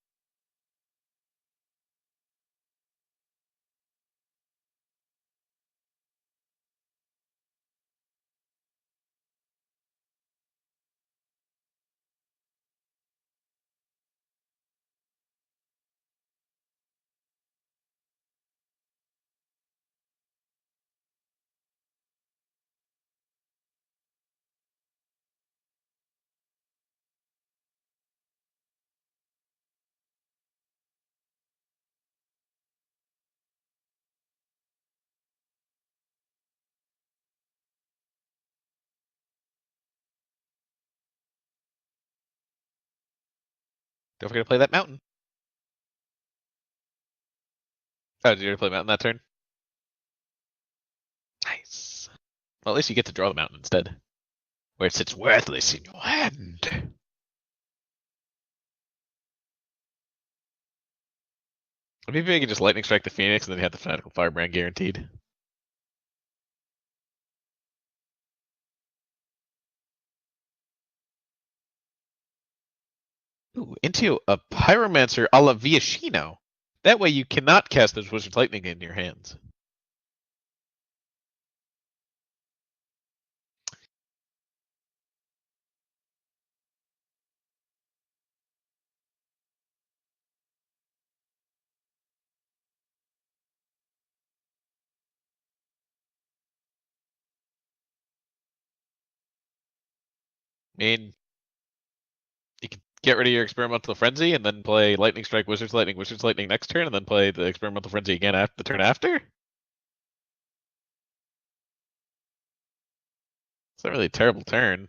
Don't forget to play that mountain. Oh, did you already play mountain that turn? Nice. Well, at least you get to draw the mountain instead, where it sits worthless in your hand. Maybe I could just lightning strike the Phoenix and then you have the Fanatical Firebrand guaranteed. Ooh, into a Pyromancer a la Viashino. That way you cannot cast those Wizard's Lightning in your hands. I mean, you can get rid of your Experimental Frenzy and then play Lightning Strike, Wizard's Lightning next turn, and then play the Experimental Frenzy again after the turn after? It's not really a terrible turn.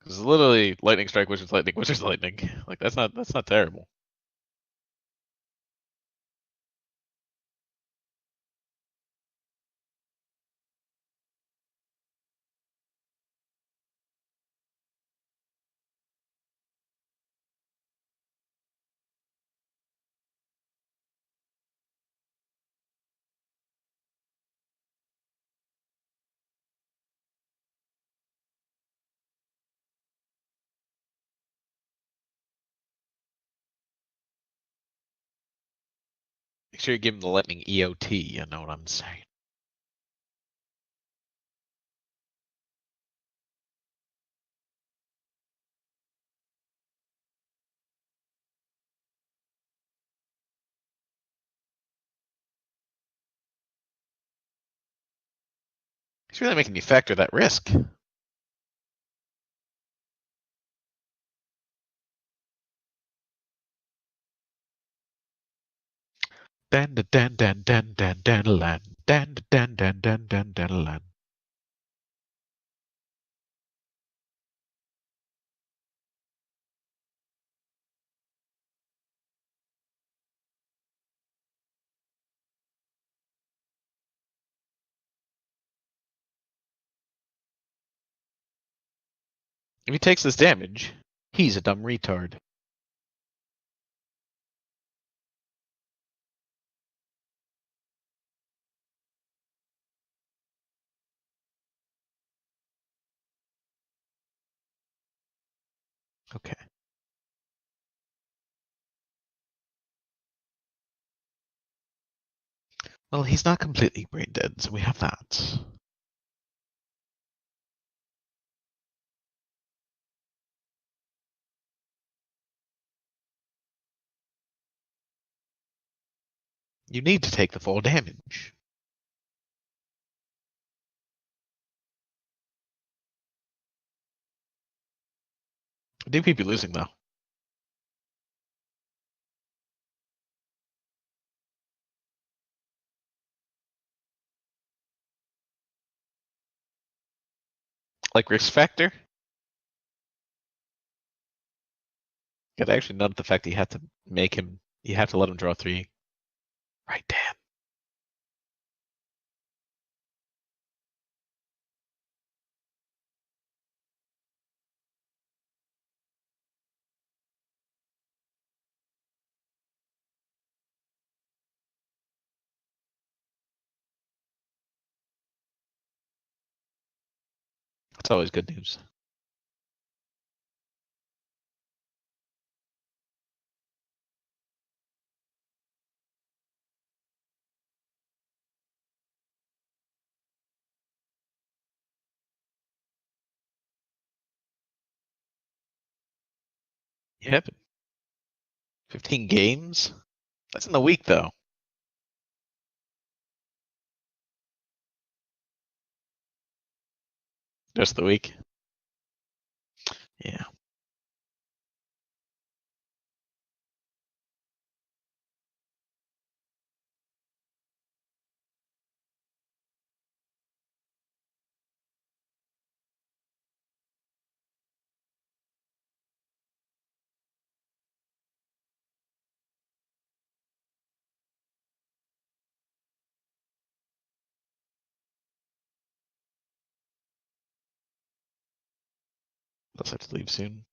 It's literally Lightning Strike, Wizard's Lightning. Like that's not terrible. Make sure you give him the Lightning EOT, you know what I'm saying. It's really making me factor that risk. Dan dan dan dan dan dan dan dan dan dan dan dan dan. If he takes this damage, he's a dumb retard. Okay. Well, he's not completely brain dead, so we have that. You need to take the full damage. DP be losing though. Like risk factor? Got actually not the fact that you have to make him. You have to let him draw 3. Right, Dan. That's always good news. Yep. 15 games? That's in the week though. Just the week. Yeah. Let's have to leave soon.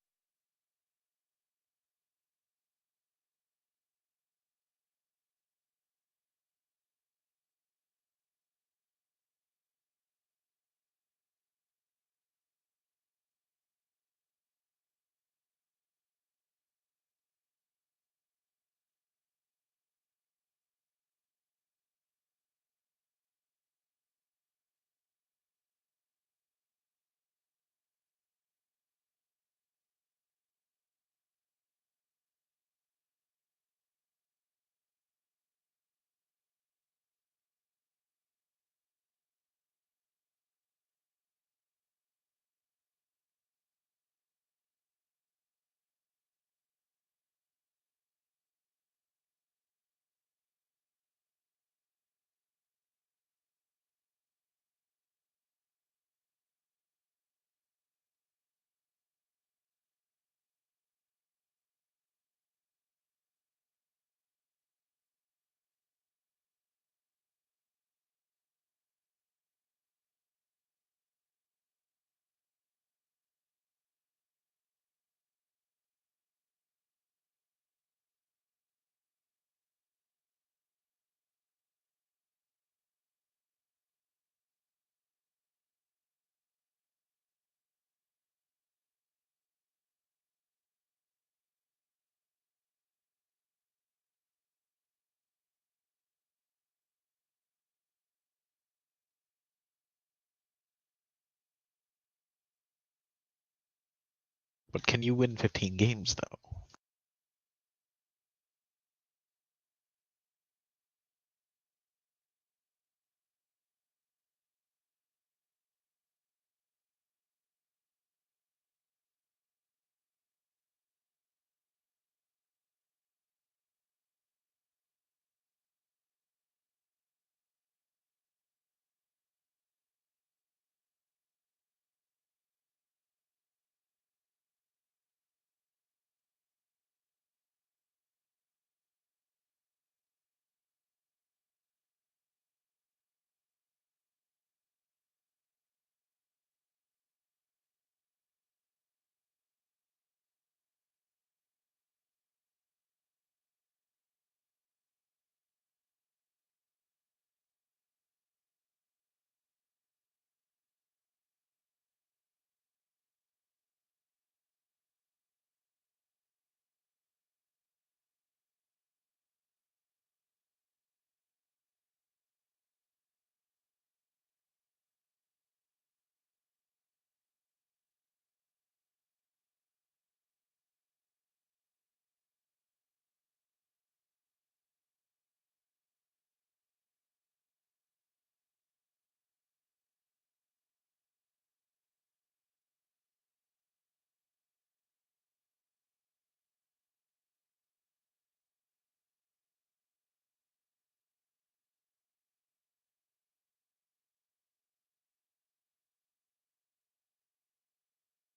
But can you win 15 games though?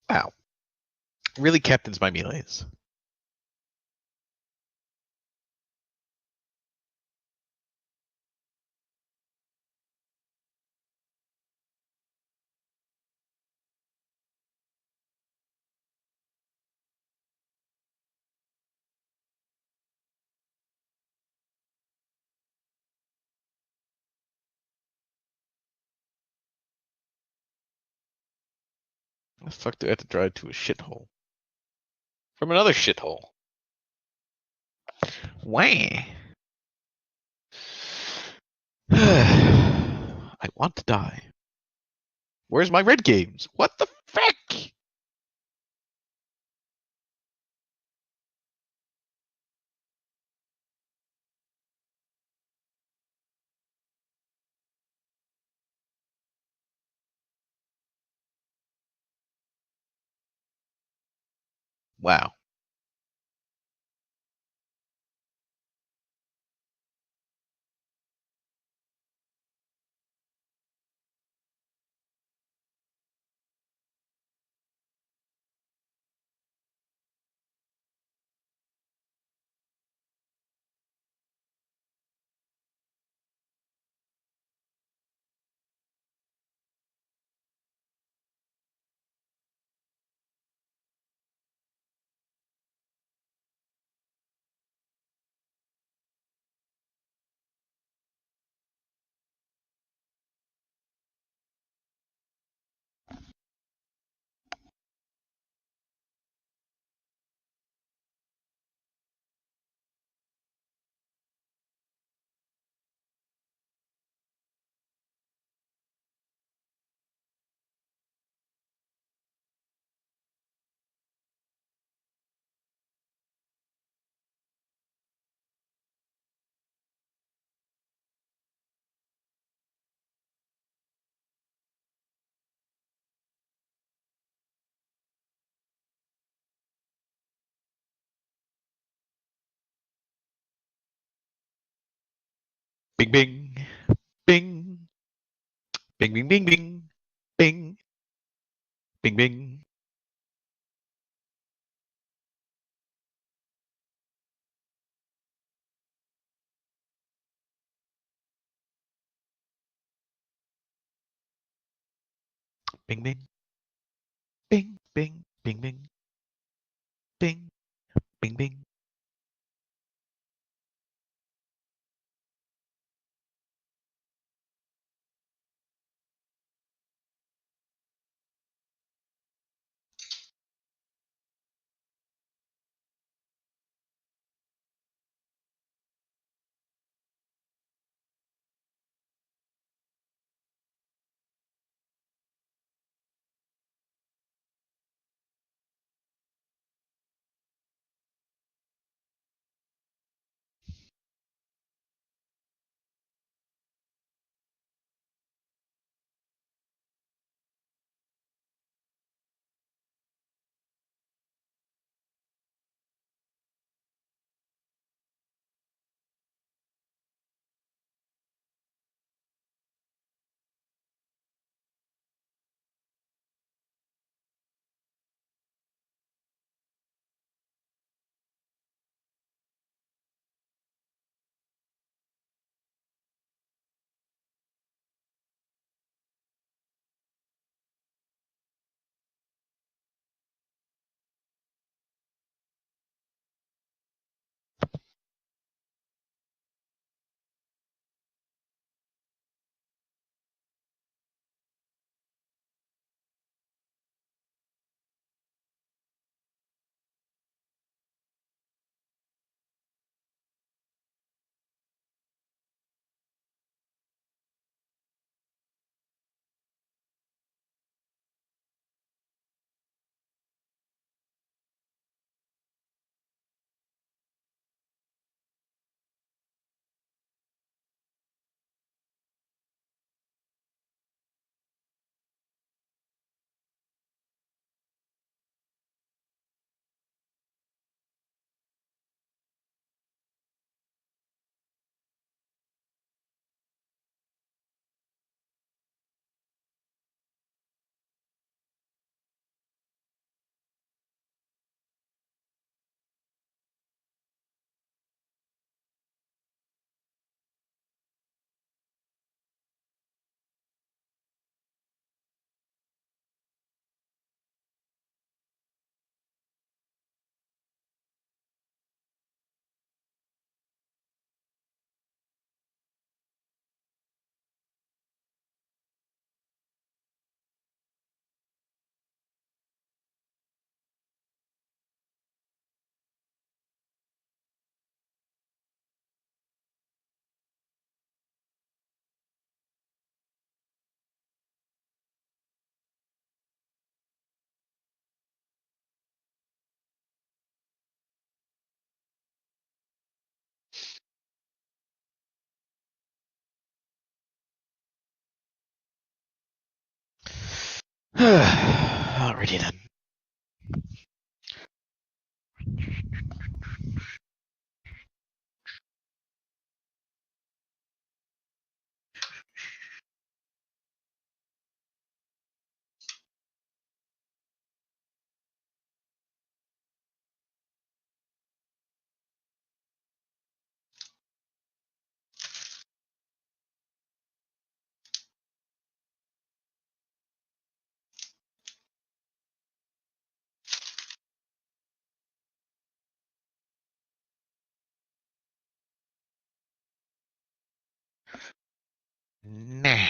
Wow. Really captains my melees. The fuck do I have to drive to a shithole? From another shithole. Wah. I want to die. Where's my red games? What the frick? Wow. Bing bing. Bing. Bing bing bing bing. Bing. Bing bing. Bing bing. Bing bing bing bing. Bing. Bing bing. Alrighty then. Nah.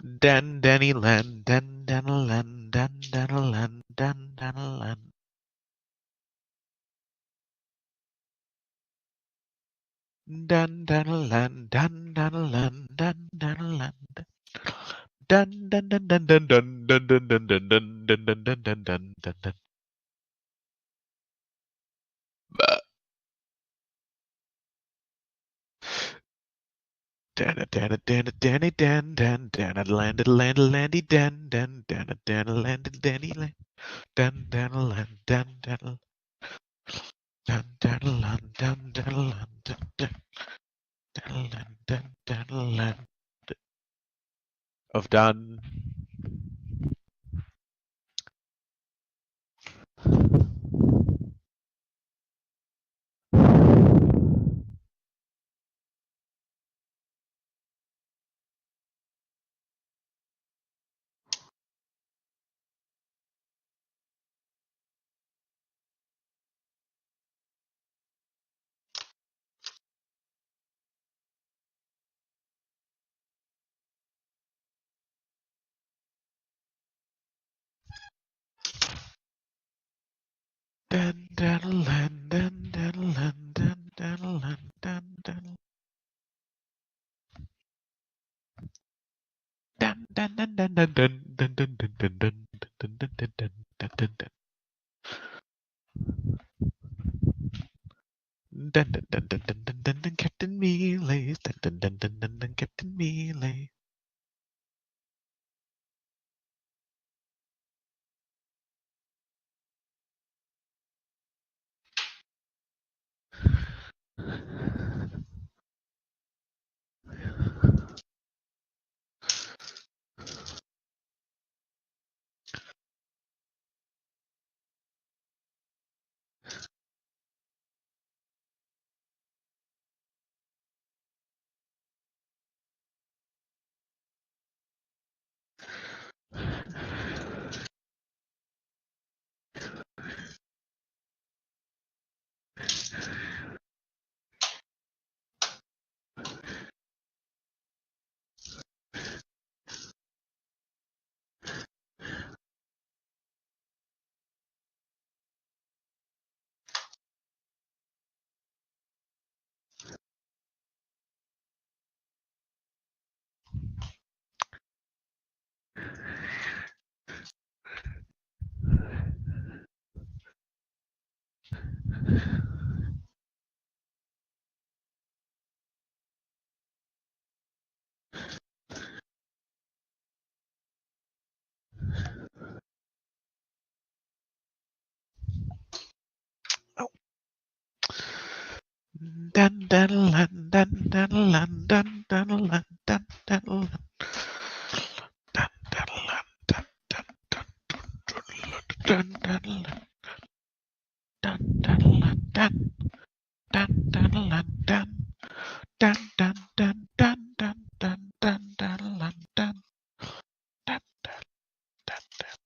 Dan Danny Land, Dan Danaland, Dan Danaland, Dan Danaland. Dan Danaland, Dan Danaland, Dan Danaland. Dun dun dun dun dun dun dun dun dun dun dun dun dun dun dun dun dun dun. Dan dan dan Danny Dan Dan Dan landed land landy Dan Dan Dan Dan landed Danny land Dan Dan land Dan Dan Dan Dan land Dan Dan land Dan Dan land Dan Dan land of Dan. Dan Dan land Dan Dan land Dan Dan land Dan Dan Dan Dan Dan Dan Dan Dan Dan Dan Dan Dan Dan Dan Dan Dan Dan Dan Dan. Dun dun dun dun dun dun dun dun Captain Melee. Dun dun dun dun dun dun Captain Melee. Oh. Dun dun dun dun dun dun dun dun dun dun dun. dun dun dun dun dun dun dun dun dun dun.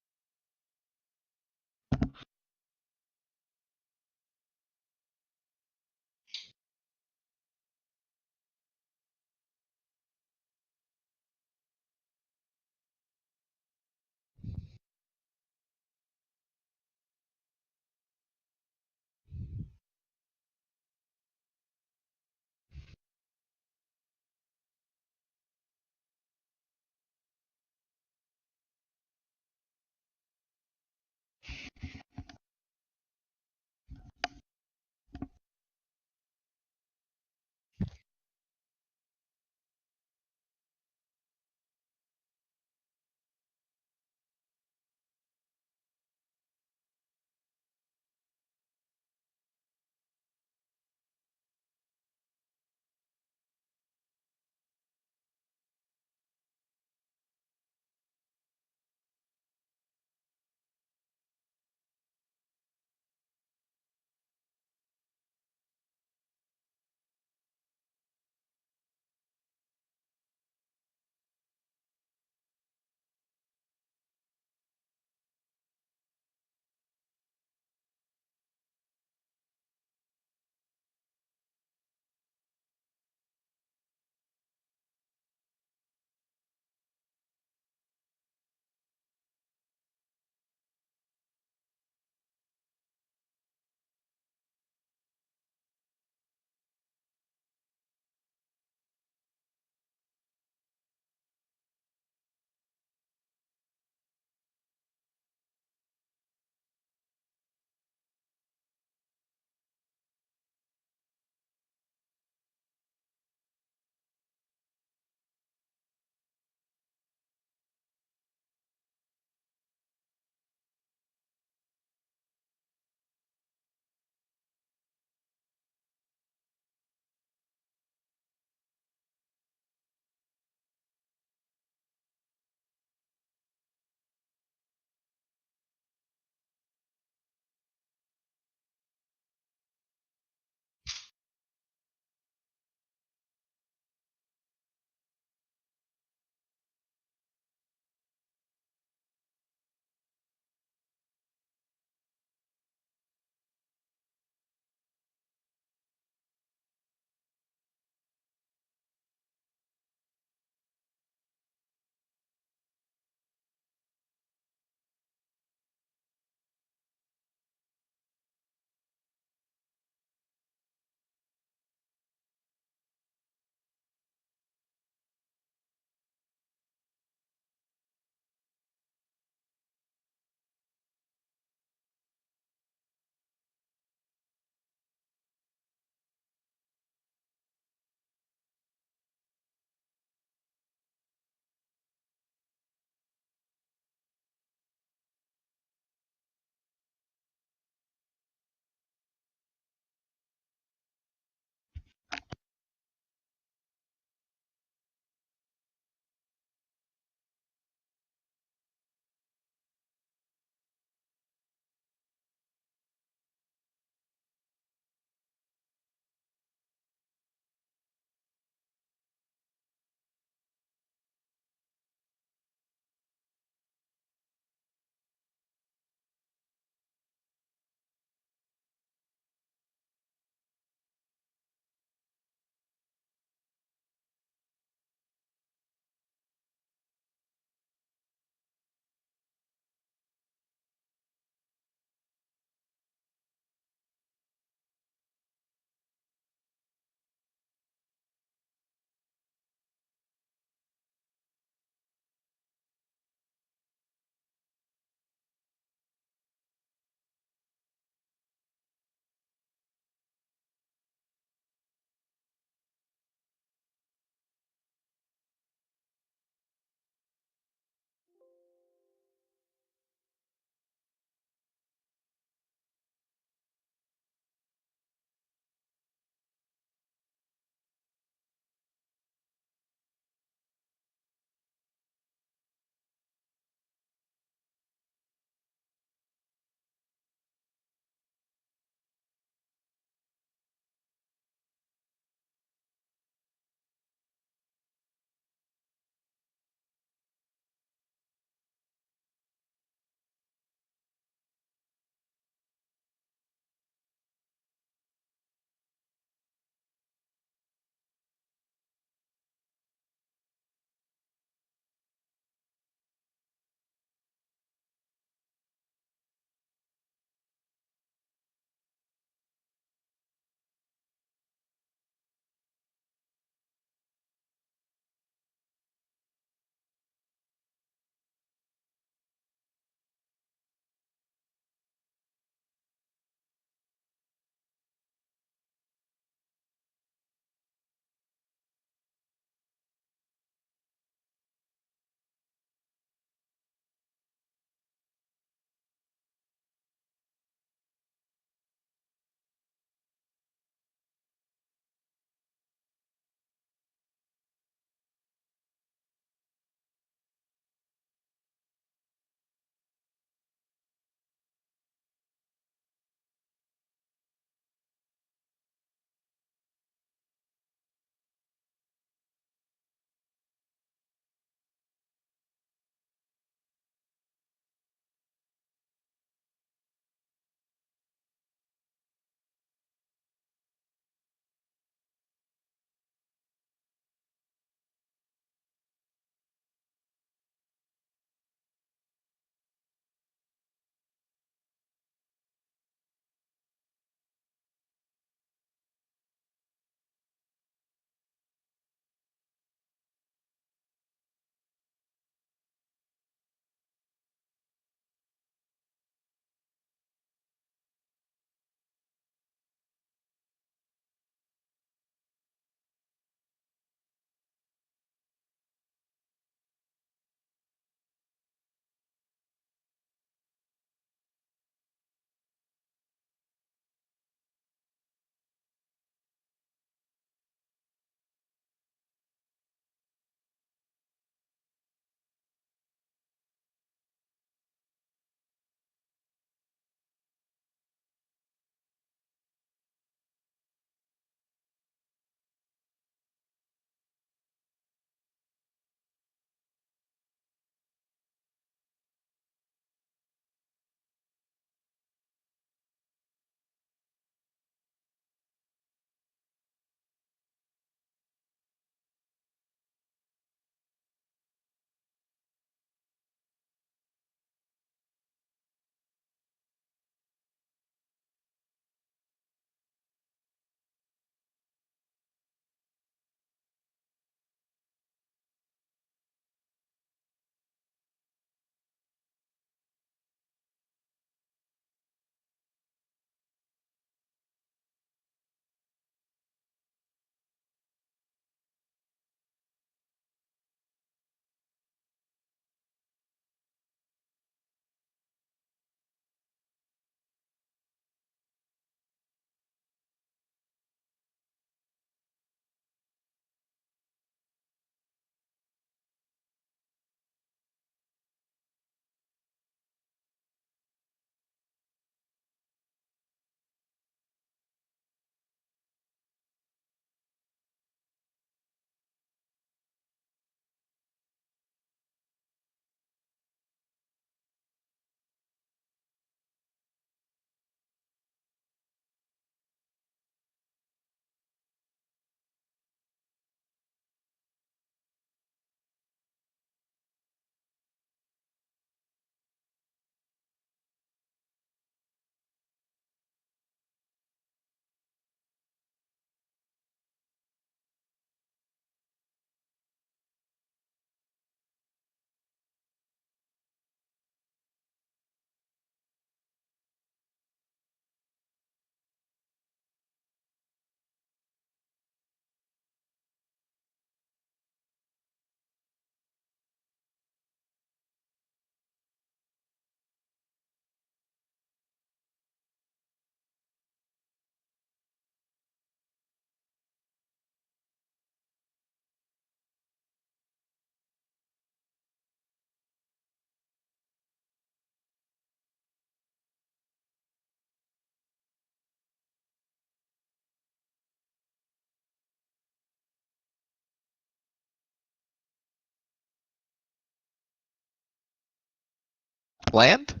land?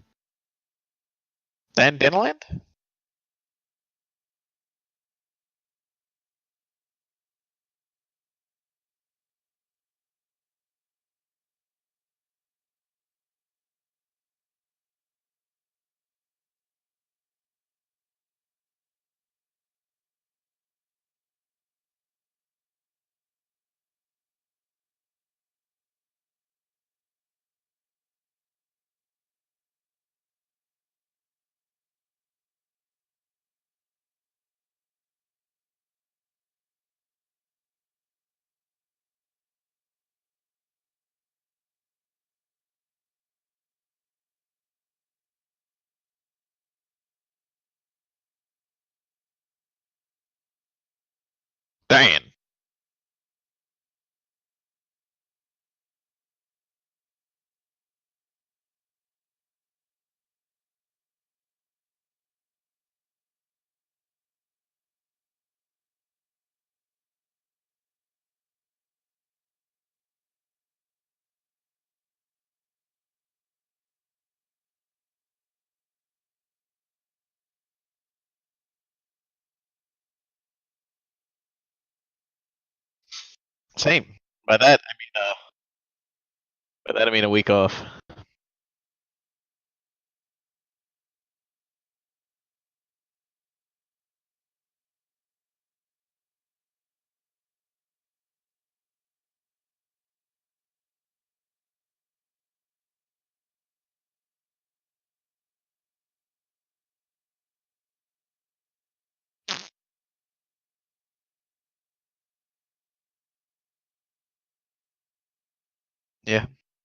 Then Dinaland? Dan. Same. By that I mean a week off. Yeah.